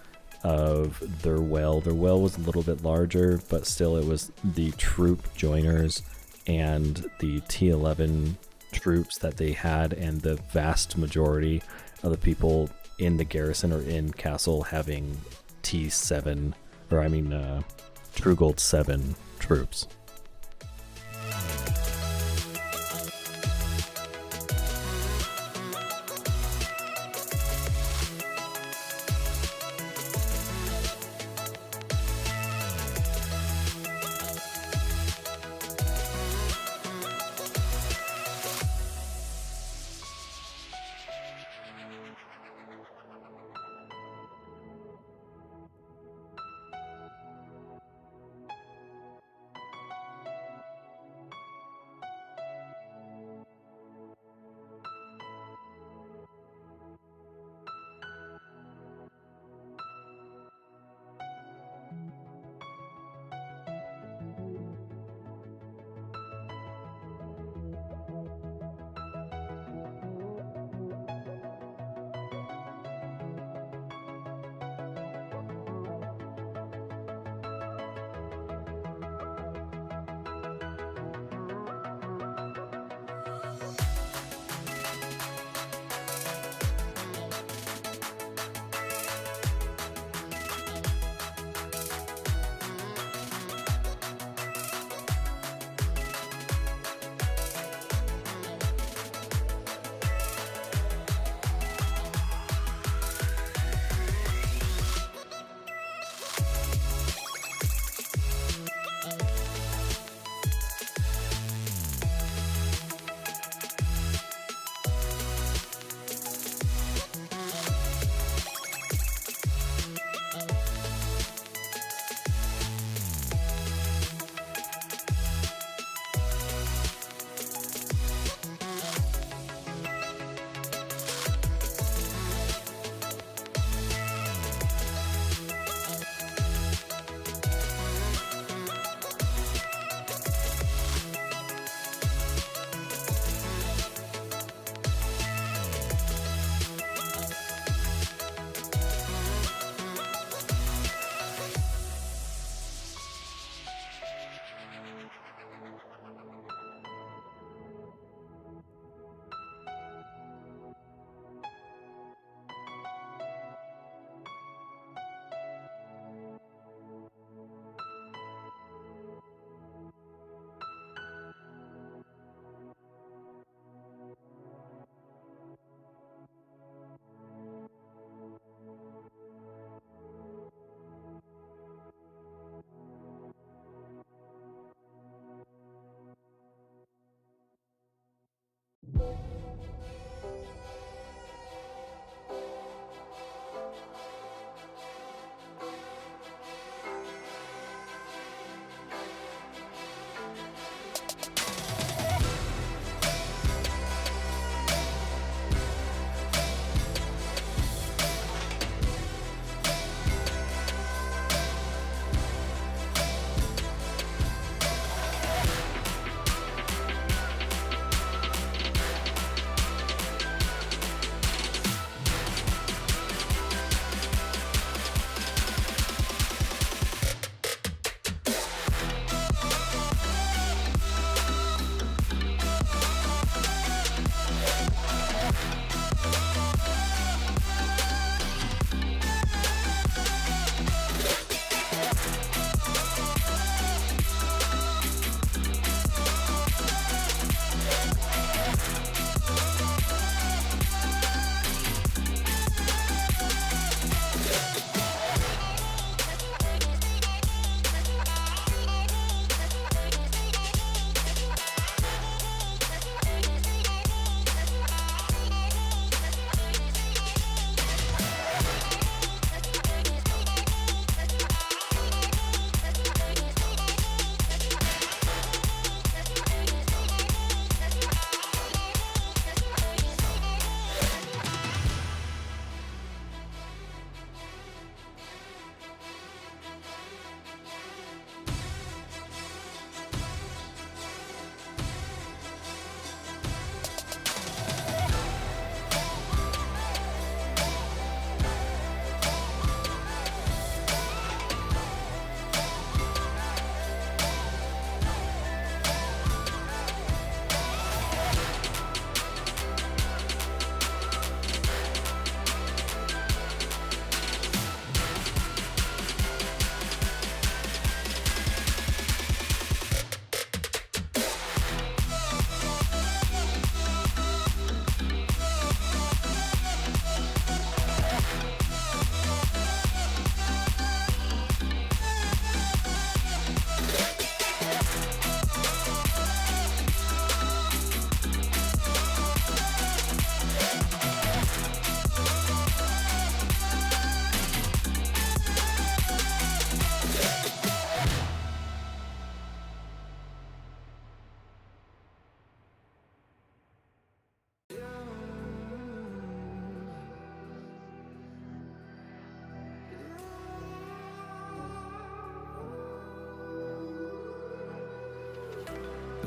Speaker 1: of their well. Their well was a little bit larger, but still it was the troop joiners and the T11 troops that they had, and the vast majority of the people in the garrison or in castle having T7, or I mean True Gold 7 troops.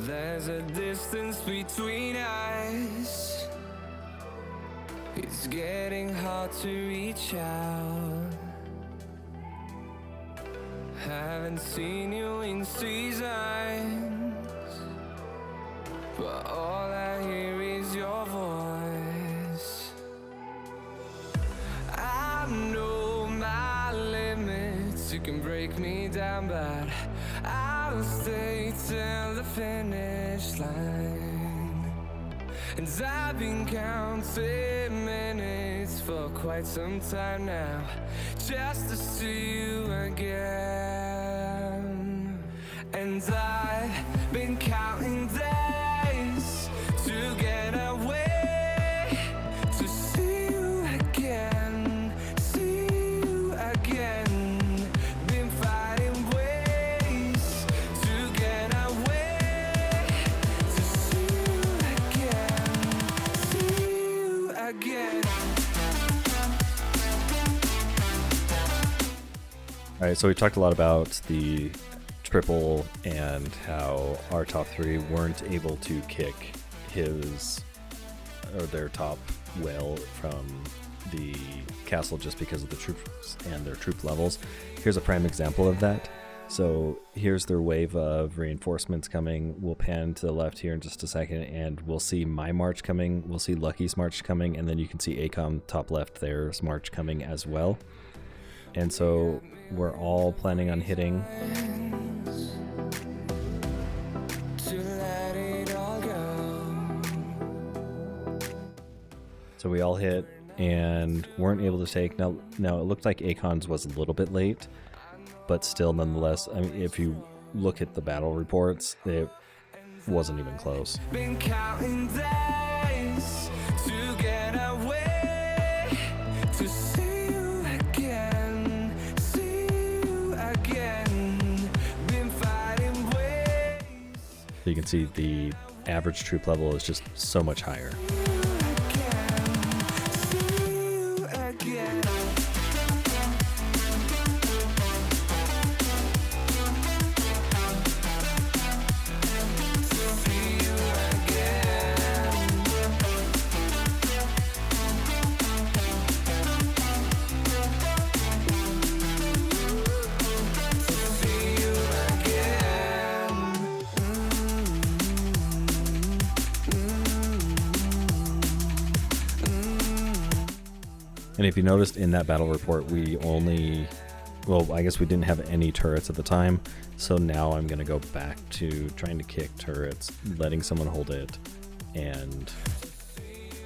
Speaker 4: There's a distance between us. It's getting hard to reach out. Haven't seen you in seasons, but all I hear is your voice. I know my limits, you can break me down, but I'll stay till the finish line. And I've been counting minutes for quite some time now, just to see you again. And I've been counting days to get away, to see you again, see you again. Been finding ways to get away, to see you again.
Speaker 1: All right, so we talked a lot about the triple and how our top three weren't able to kick their top whale from the castle just because of the troops and their troop levels. Here's a prime example of that. So here's their wave of reinforcements coming. We'll pan to the left here in just a second and we'll see my march coming. We'll see Lucky's march coming, and then you can see ACOM top left there's march coming as well. And so we're all planning on hitting.
Speaker 4: To let it all go.
Speaker 1: So we all hit and weren't able to take. Now it looked like Akon's was a little bit late, but still nonetheless, I mean, if you look at the battle reports, it wasn't even close.
Speaker 4: Been counting days to get away, to see you again, see you again. Been fighting ways.
Speaker 1: So you can see the average troop level is just so much higher. And if you noticed in that battle report, we only, well, I guess we didn't have any turrets at the time. So now I'm going to go back to trying to kick turrets, letting someone hold it, and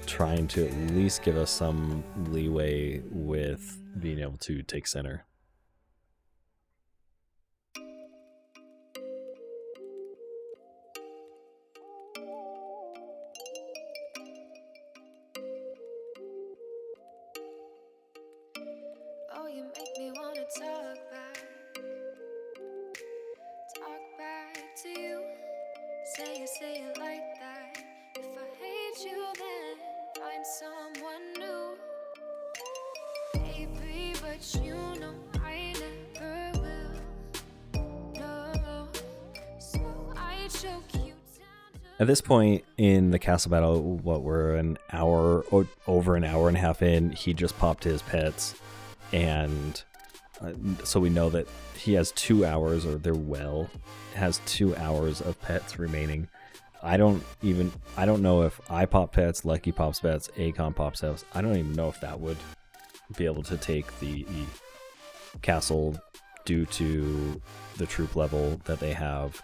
Speaker 1: trying to at least give us some leeway with being able to take center.
Speaker 3: Oh, you make me wanna talk back to you. Say it like that. If I hate you, then find someone new. Baby, but you know I never will. No, so I choke you down.
Speaker 1: At this point in the castle battle, what, we're an hour, over an hour and a half in, he just popped his pets. And so we know that he has 2 hours, or their well has 2 hours of pets remaining. I don't know if I pop pets, Lucky pops pets, Akon pops pets. I don't even know if that would be able to take the castle due to the troop level that they have.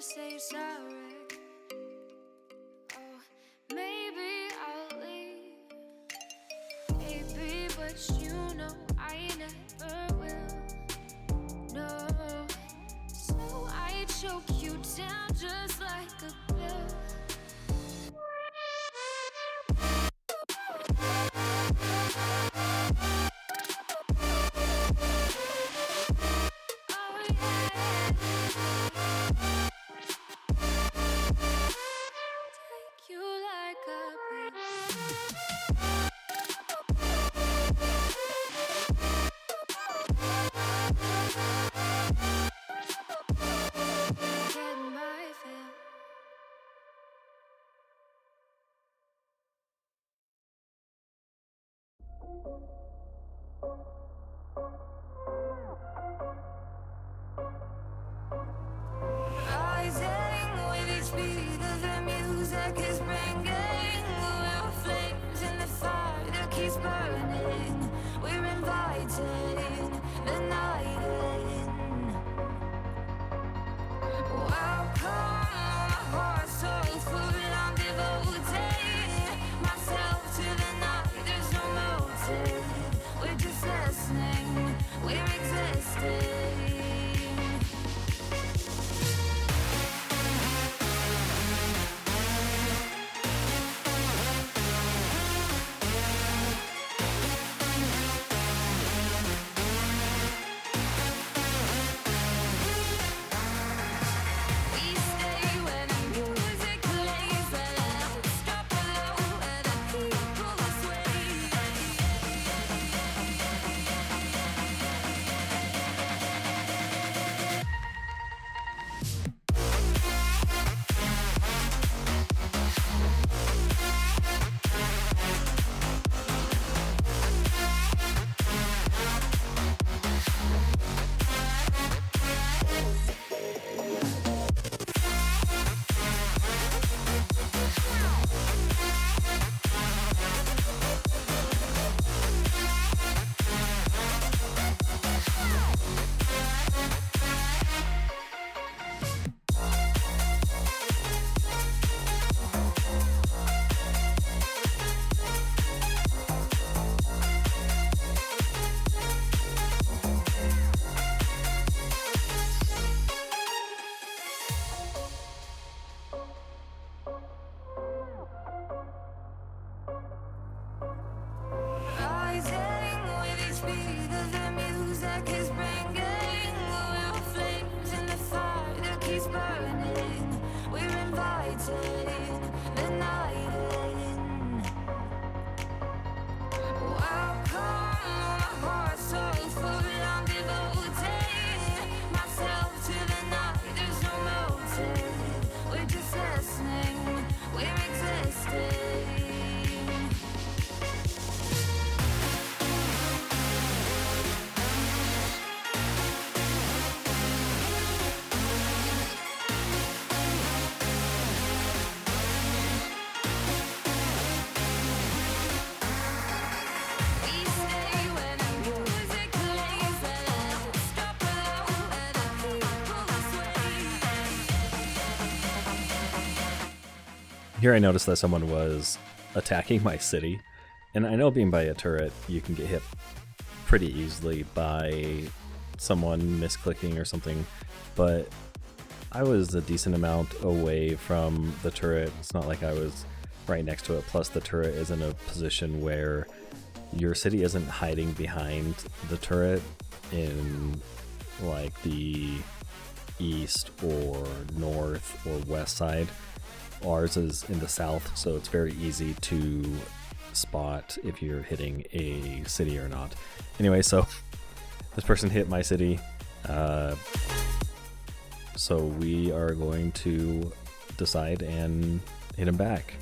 Speaker 3: Say sorry. Oh, maybe I'll leave. Baby, but you know I never
Speaker 5: that keeps bringing. We're flames in the fire that keeps burning. We're inviting the night in. Welcome, my heart's so full. I'm devoting myself to the night. There's no motive. We're just listening. We're existing. We stay when the music plays and stop below where the people sway.
Speaker 1: Here I noticed that someone was attacking my city, and I know being by a turret you can get hit pretty easily by someone misclicking or something, but I was a decent amount away from the turret. It's not like I was right next to it, plus the turret is in a position where your city isn't hiding behind the turret in like the east or north or west side. Ours is in the south, so it's very easy to spot if you're hitting a city or not. Anyway, so this person hit my city, so we are going to decide and hit him back.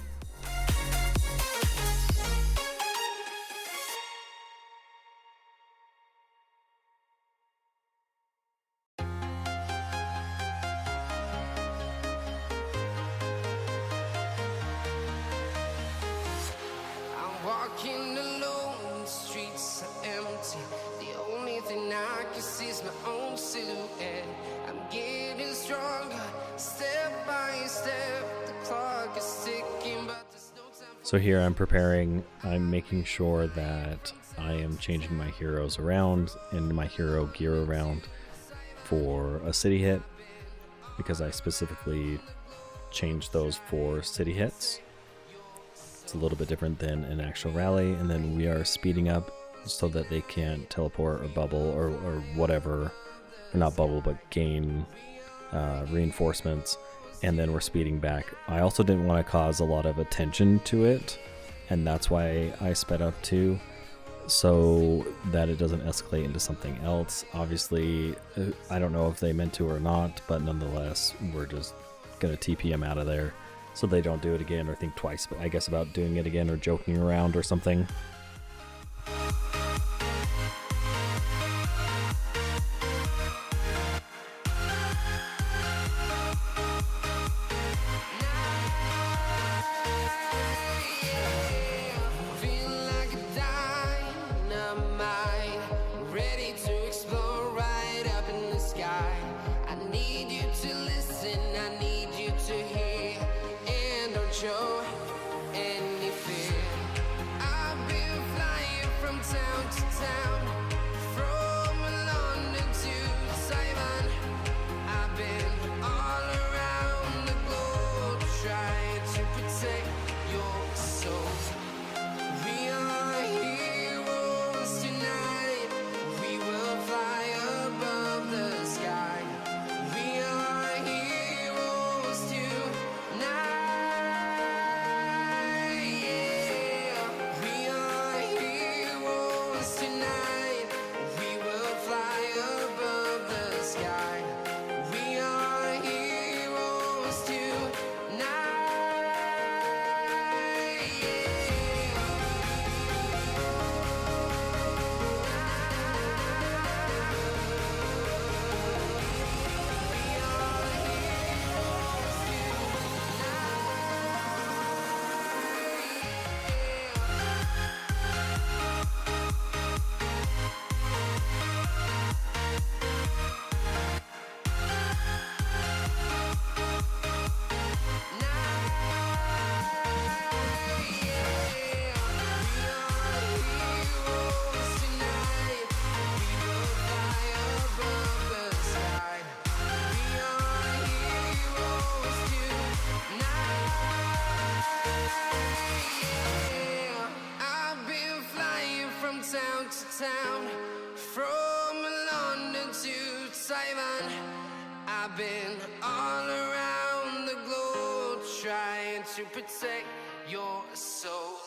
Speaker 2: I'm walking alone, the streets are empty. The only thing I can see is my own silhouette. I'm getting stronger, step by step. The clock is ticking, but there's no time for
Speaker 1: So here I'm preparing, I'm making sure that I am changing my heroes around and my hero gear around for a city hit, because I specifically changed those for city hits. It's a little bit different than an actual rally, and then we are speeding up so that they can't teleport or bubble or whatever, or not bubble, but gain reinforcements, and then we're speeding back. I also didn't want to cause a lot of attention to it, and that's why I sped up too, so that it doesn't escalate into something else. Obviously, I don't know if they meant to or not, but nonetheless, we're just gonna TP them out of there so they don't do it again or think twice, I guess, about doing it again or joking around or something.
Speaker 2: feel like a dynamite, ready to explode right up in the sky. I need you to listen, I need you to hear, and don't show any fear. I've been Simon. I've been all around the globe trying to protect your soul.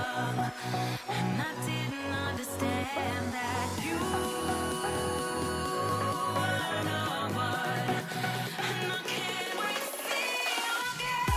Speaker 5: young, and I didn't understand that you are the one, and I can't wait to see you again.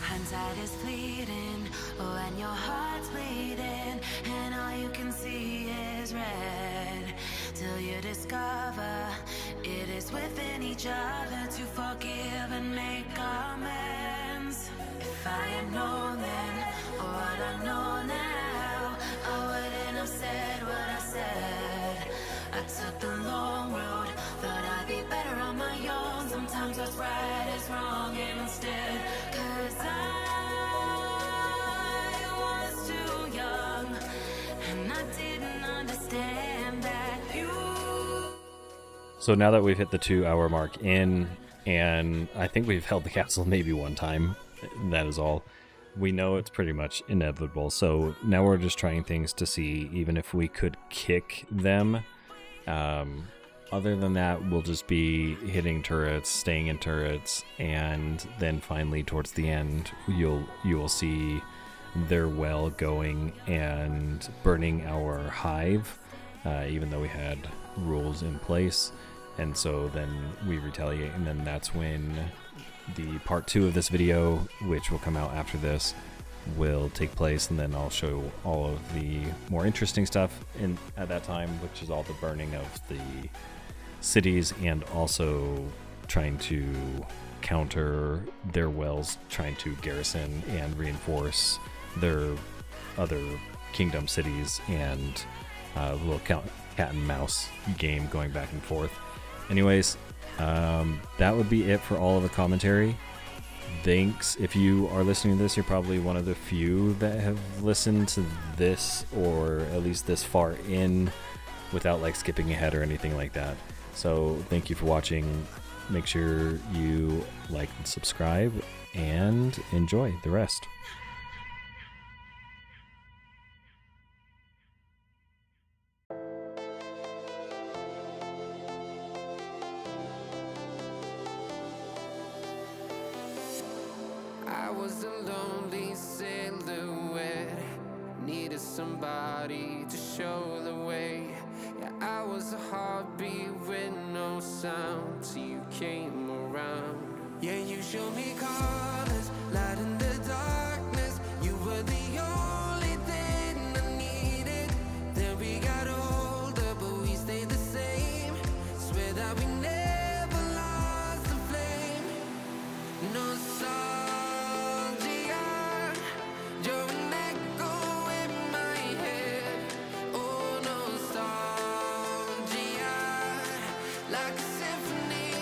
Speaker 5: Hindsight is fleeting when your heart's bleeding and all you can see is red, till you discover it is within each other to forgive and make amends. If I had known then what I know now, I wouldn't have said what I said. I took the long road, thought I'd be better on my own. Sometimes what's right is wrong instead, 'cause I was too young, and I didn't understand that you.
Speaker 1: So now that we've hit the 2-hour mark in, and I think we've held the castle maybe one time, that is all. We know it's pretty much inevitable, so now we're just trying things to see even if we could kick them. Other than that, we'll just be hitting turrets, staying in turrets, and then finally towards the end, you will see their well going and burning our hive, even though we had rules in place. And so then we retaliate, and then that's when the part 2 of this video, which will come out after this, will take place, and then I'll show all of the more interesting stuff at that time, which is all the burning of the cities and also trying to counter their wells, trying to garrison and reinforce their other kingdom cities, and a little cat and mouse game going back and forth. Anyways, that would be it for all of the commentary. Thanks. If you are listening to this, you're probably one of the few that have listened to this, or at least this far in, without like skipping ahead or anything like that. So thank you for watching. Make sure you like and subscribe, and enjoy the rest.
Speaker 2: I was a lonely silhouette, needed somebody to show the way. Yeah, I was a heartbeat with no sound till you came around. Yeah, you showed me colors, light in the darkness. You were the only thing I needed. Then we got older, but we stayed the same. Swear that we never lost the flame. Nostalgia, you're an echo in my head. Oh, nostalgia, like a symphony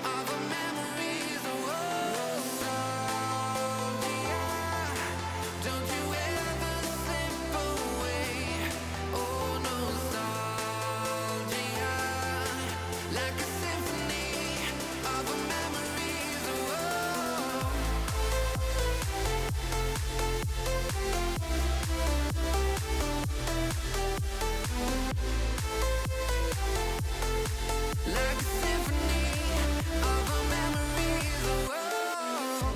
Speaker 2: of our memories. Oh, nostalgia, don't you ever slip away. Oh, nostalgia, like a symphony of our memories. Oh, like a symphony of our memories. Oh,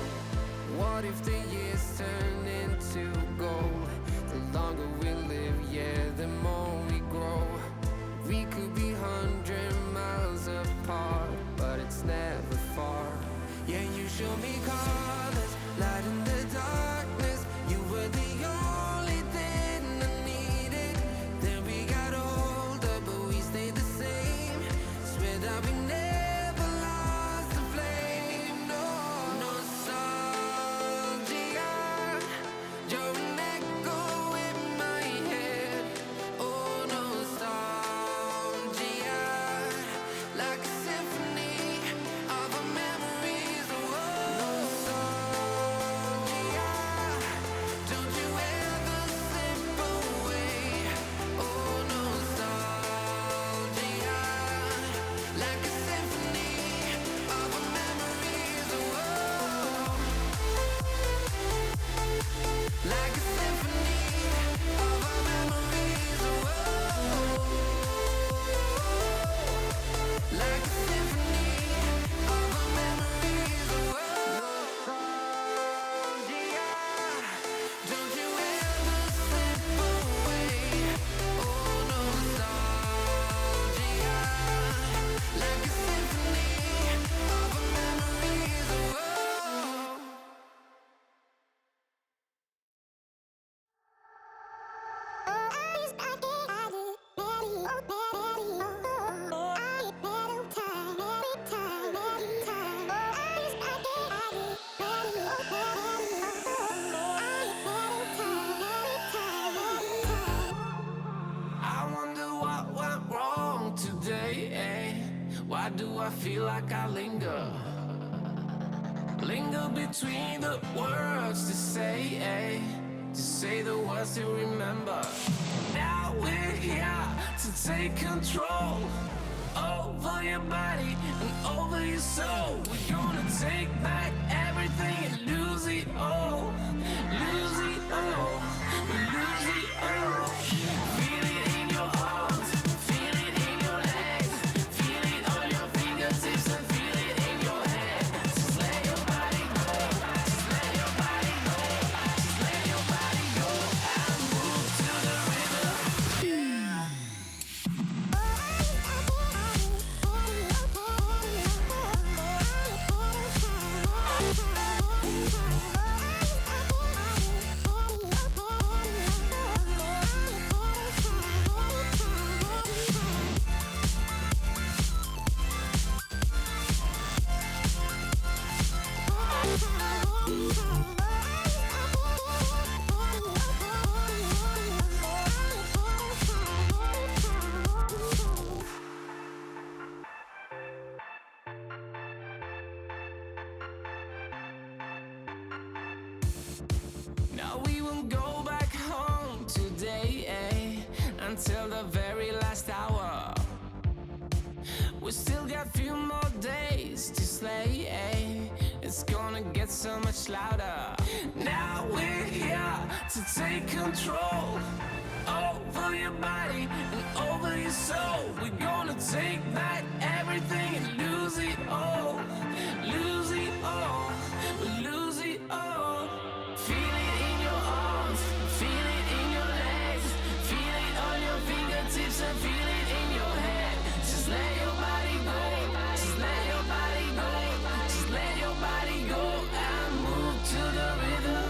Speaker 2: what if the years turn into gold? The longer we live, yeah, the more we grow. We could be 100 miles apart, but it's never far. Yeah, you show me colors, light in the darkness. You were the only thing I needed. Then we got older, but we stayed the same. Swear that we never lost the flame. No, nostalgia,
Speaker 4: do I feel like I linger? Linger between the words to say the words to remember. Now we're here to take control over your body and over your soul. We're gonna take back everything and lose it all. Lose it all. Lose it all. Feel it in your arms, feel it in your legs, feel it on your fingertips and feel it in your head. Just let your body go, just let your body go, just let your body go and move to the rhythm. Now we won't go back home today, until the very last hour. We still got few more days to slay, it's gonna get so much louder. Now we're here to take control over your body and over your soul. We're gonna take back everything and lose it all. Lose it all. Lose it all. Feel it in your arms, feel it in your legs, feel it on your fingertips and feel it in your head. Just let your body go, just let your body go, just let your body go and move to the rhythm.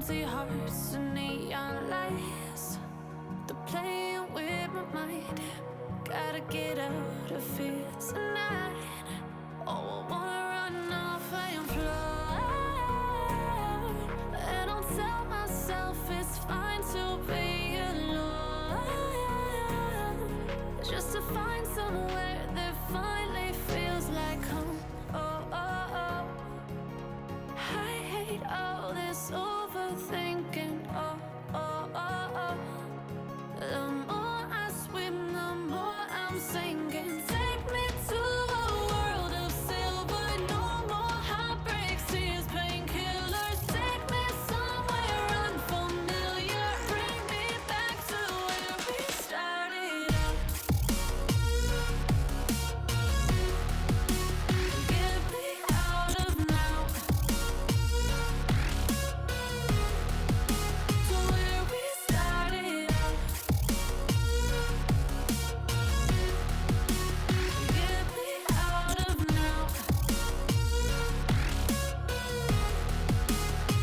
Speaker 5: empty hearts and neon lights. They're playing with my mind. Gotta get out of here tonight. Oh, I wanna run off and fly. And I'll tell myself it's fine to be alone, just to find somewhere that finally feels like home. Oh, oh, oh. I hate all this overthinking. Oh, oh, oh, oh. The more I swim, the more I'm sinking. Take me to a world of silver. No more heartbreaks, tears, painkillers. Take me somewhere unfamiliar. Bring me back to where we started out. Get me out of now. To where we started out. Get me out of now.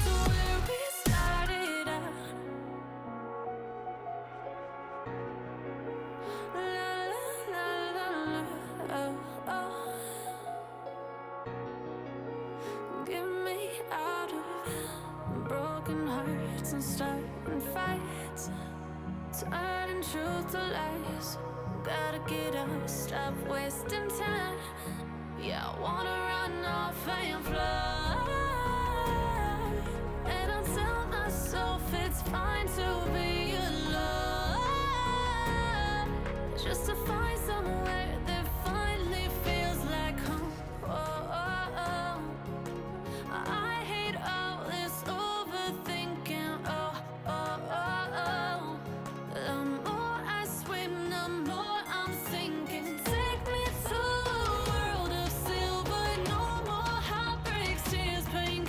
Speaker 5: To where we started out. La la la la la. Oh, oh. Get me out of broken hearts and starting fights, turning truth to lies. Gotta get up, stop wasting time. Yeah, I wanna run off and fly. And I'll tell myself it's fine to be alone, just to find somewhere that finally feels like home. Oh, oh, oh. I hate all this overthinking. Oh, oh, oh, oh. The more I swim, the more I'm sinking. Take me to a world of silver. No more heartbreaks, tears, pain.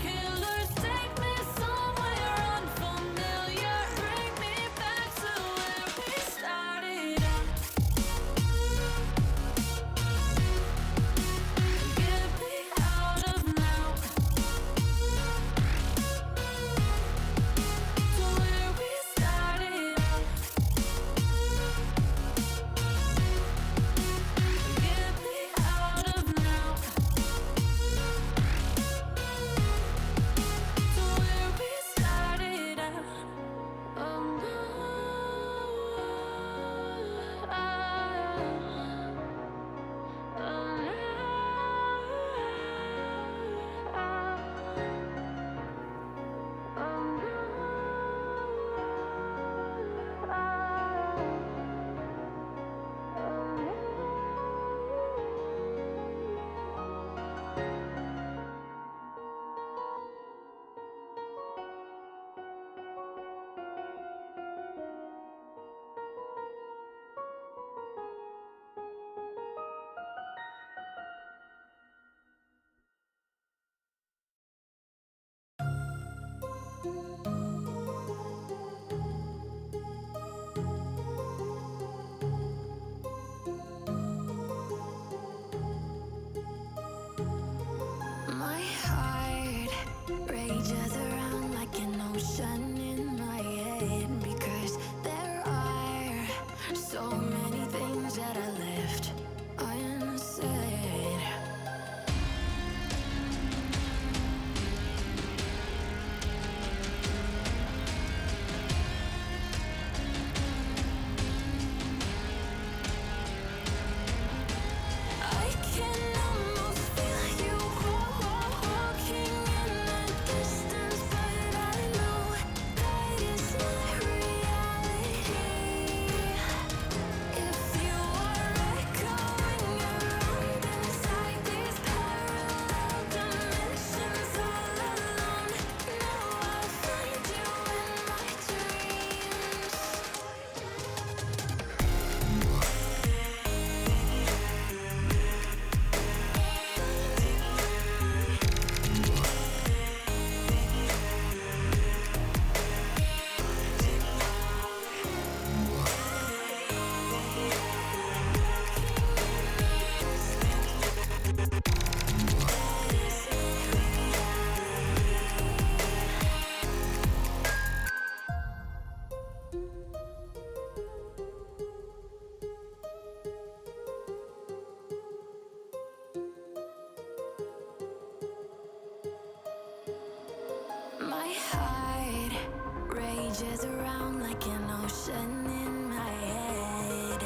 Speaker 5: rages around like an ocean in my head.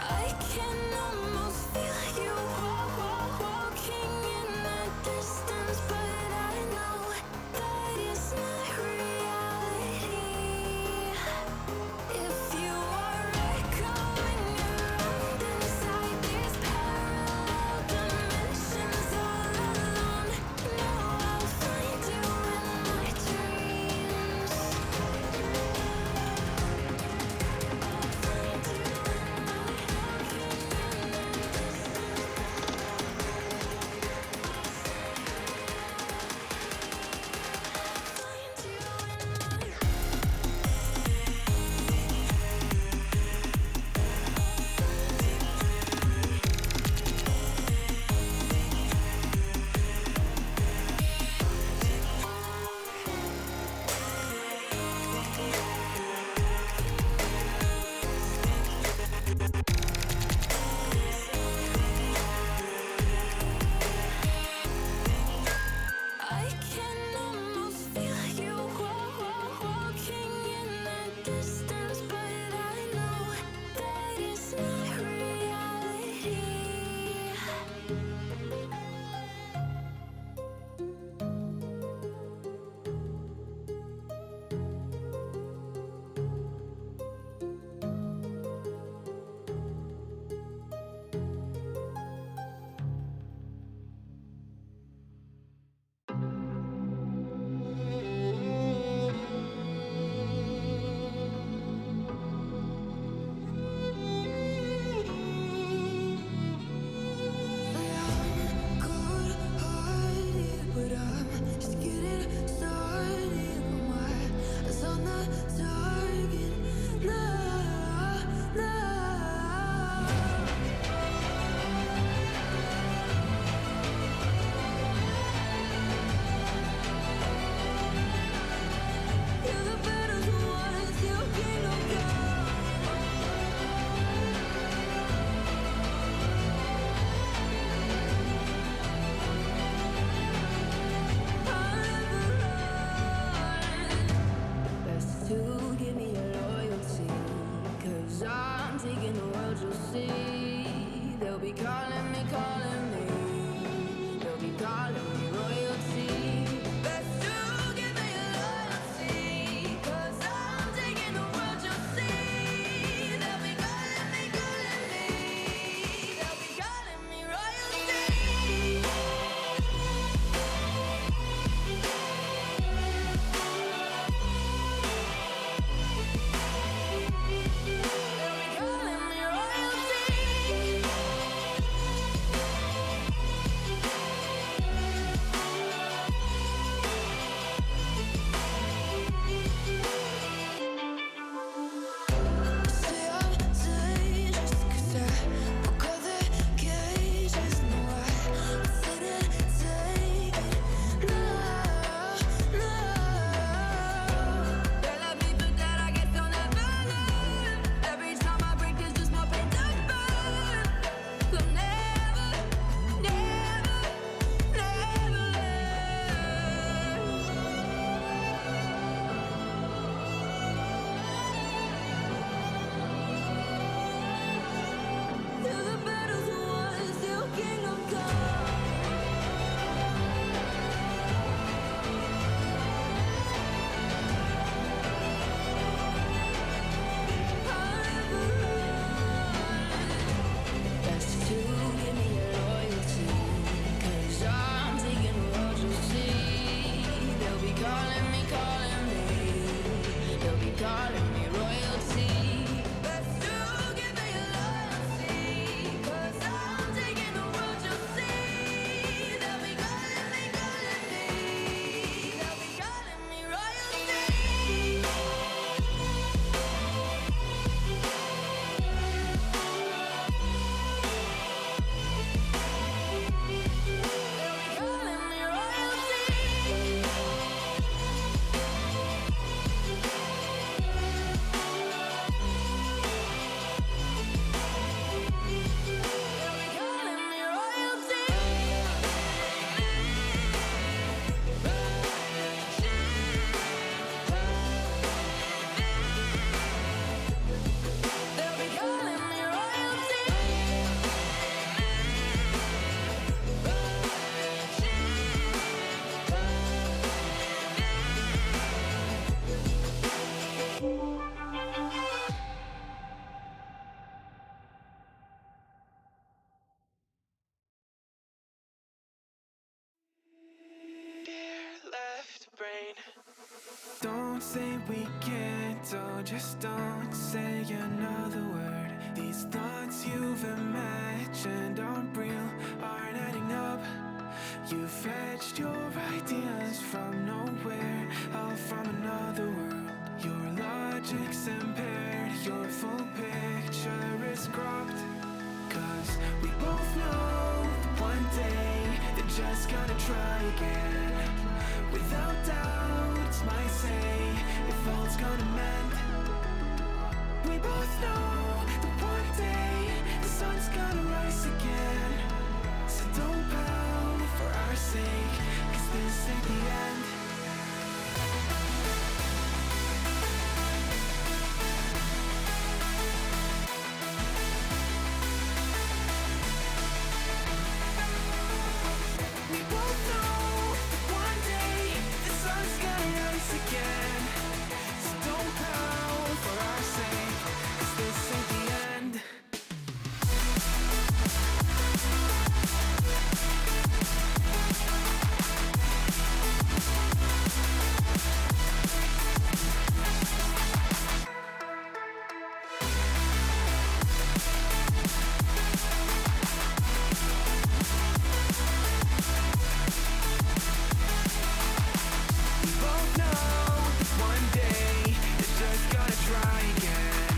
Speaker 5: I can almost feel you walking in the distance, but I know that it's not reality. If you are echoing around inside these parallel dimensions all alone, no
Speaker 4: Don't say we can't, oh, just don't say another word. These thoughts you've imagined aren't real, aren't adding up. You fetched your ideas from nowhere, all from another world. Your logic's impaired, your full picture is cropped. Cause we both know that one day they're just gonna try again. Without doubt, it's my say, if all's gonna mend. We both know that one day the sun's gonna rise again. So don't pout for our sake, cause this ain't the end. We both know that one day the sun's gonna rise again. So don't pout for our sake, cause this ain't the end. We both know that one day they're just gonna try again.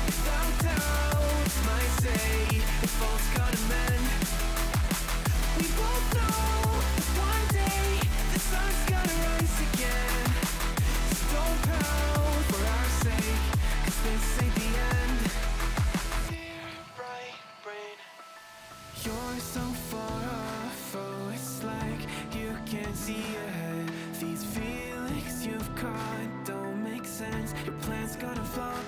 Speaker 4: Without doubt, it's my say, if all's gonna mend. We both know that one day the sun's gonna rise again. So don't pout for our sake, cause this ain't the end. Clear, bright brain. You're so far off, oh, it's like you can't see ahead. These feelings you've caught don't make sense. Your plan's gonna flop.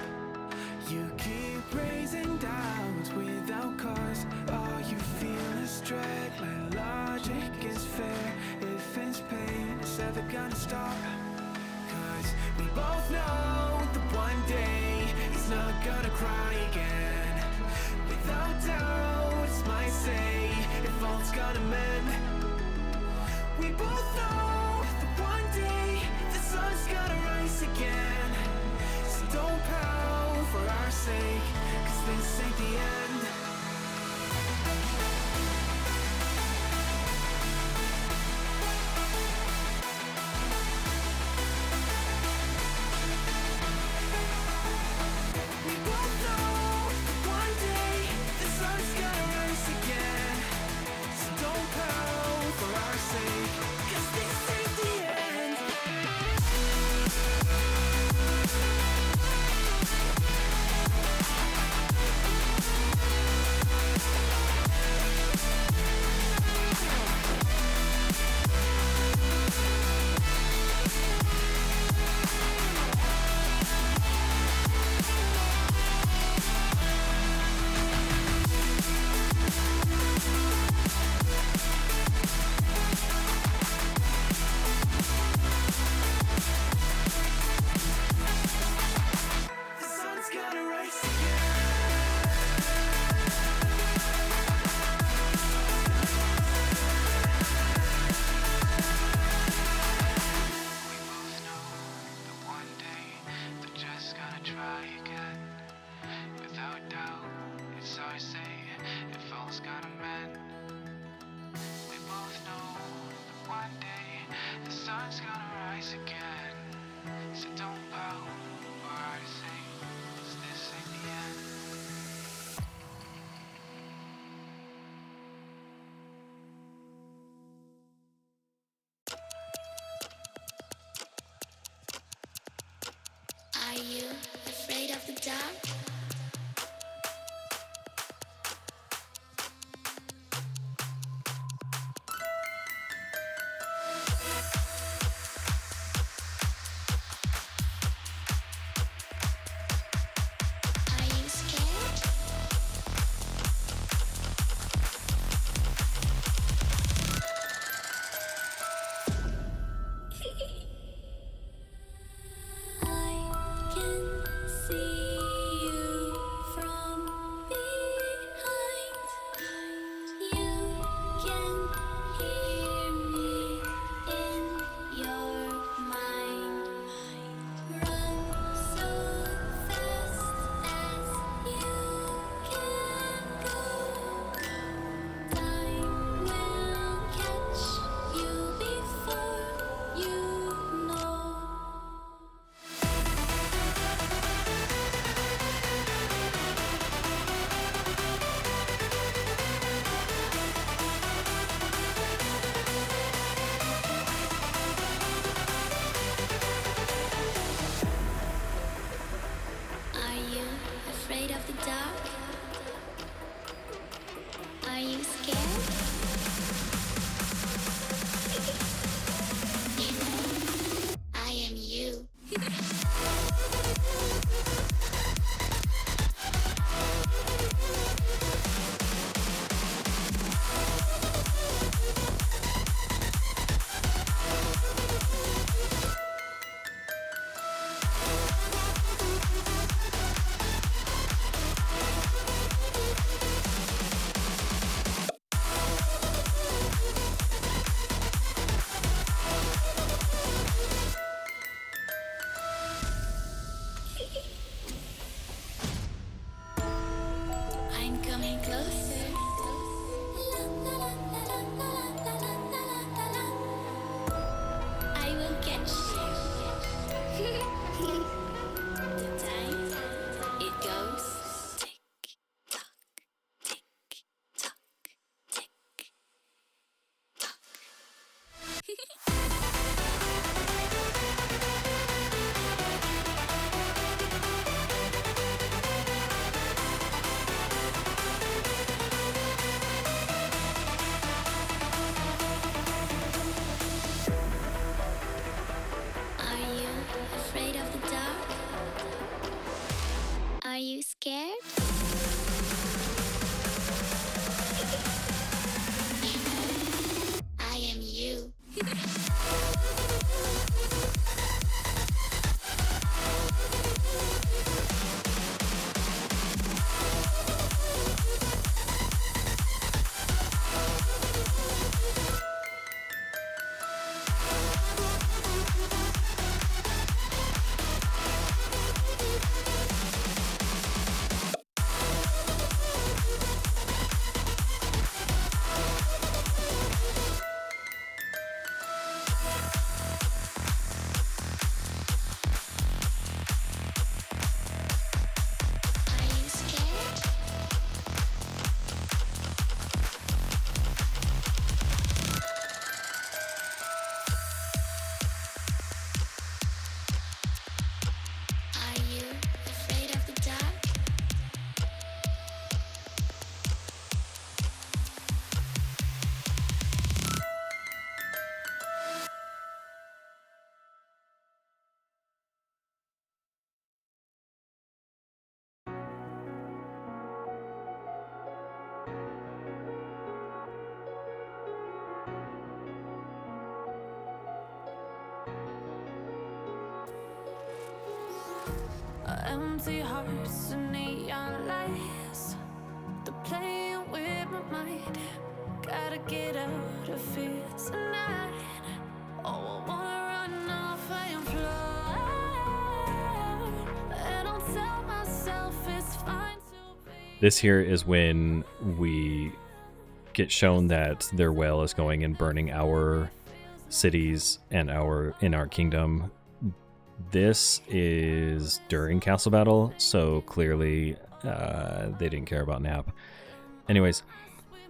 Speaker 4: You keep raising doubts without cause. All you feel is dread. My logic is fair. If it's pain, it's ever gonna stop. Cause we both know that one day he's not gonna cry again. Without doubt, it's my say, if all's gonna mend. We both know that one day the sun's gonna rise again. So don't pout for our sake, cause this ain't the end. We both know that one day the sun's gonna rise again. So don't pout for our sake, cause this ain't the end. The sun's gonna rise again. We both know that one day they're just gonna try again. Without doubt, it's our say, if all's gonna mend. We both know that one day the sun's gonna rise again. So don't pout for our sake, 'cause this ain't the end.
Speaker 3: Are you afraid of the dark? Are you afraid of the dark? Are you scared? I am you. Are you scared? Are you afraid of the dark?
Speaker 5: Empty hearts and neon lights. They're playing with my mind. Gotta get out of here tonight. Oh, I wanna run off and fly. And I'll tell myself it's fine to be.
Speaker 1: This here is when we get shown that their whale is going and burning our cities and in our kingdom. This is during castle battle, so clearly they didn't care about Nap. Anyways,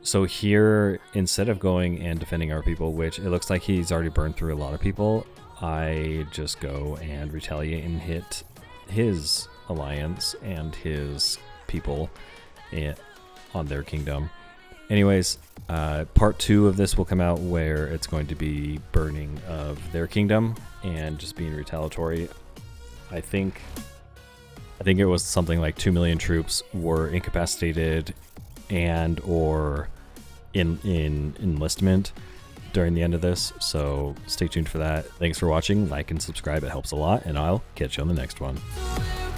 Speaker 1: so here, instead of going and defending our people, which it looks like he's already burned through a lot of people, I just go and retaliate and hit his alliance and his people on their kingdom. Anyways, part 2 of this will come out where it's going to be burning of their kingdom and just being retaliatory. I think it was something like 2 million troops were incapacitated and or in enlistment during the end of this. So stay tuned for that. Thanks for watching. Like and subscribe. It helps a lot, and I'll catch you on the next one.
Speaker 5: We're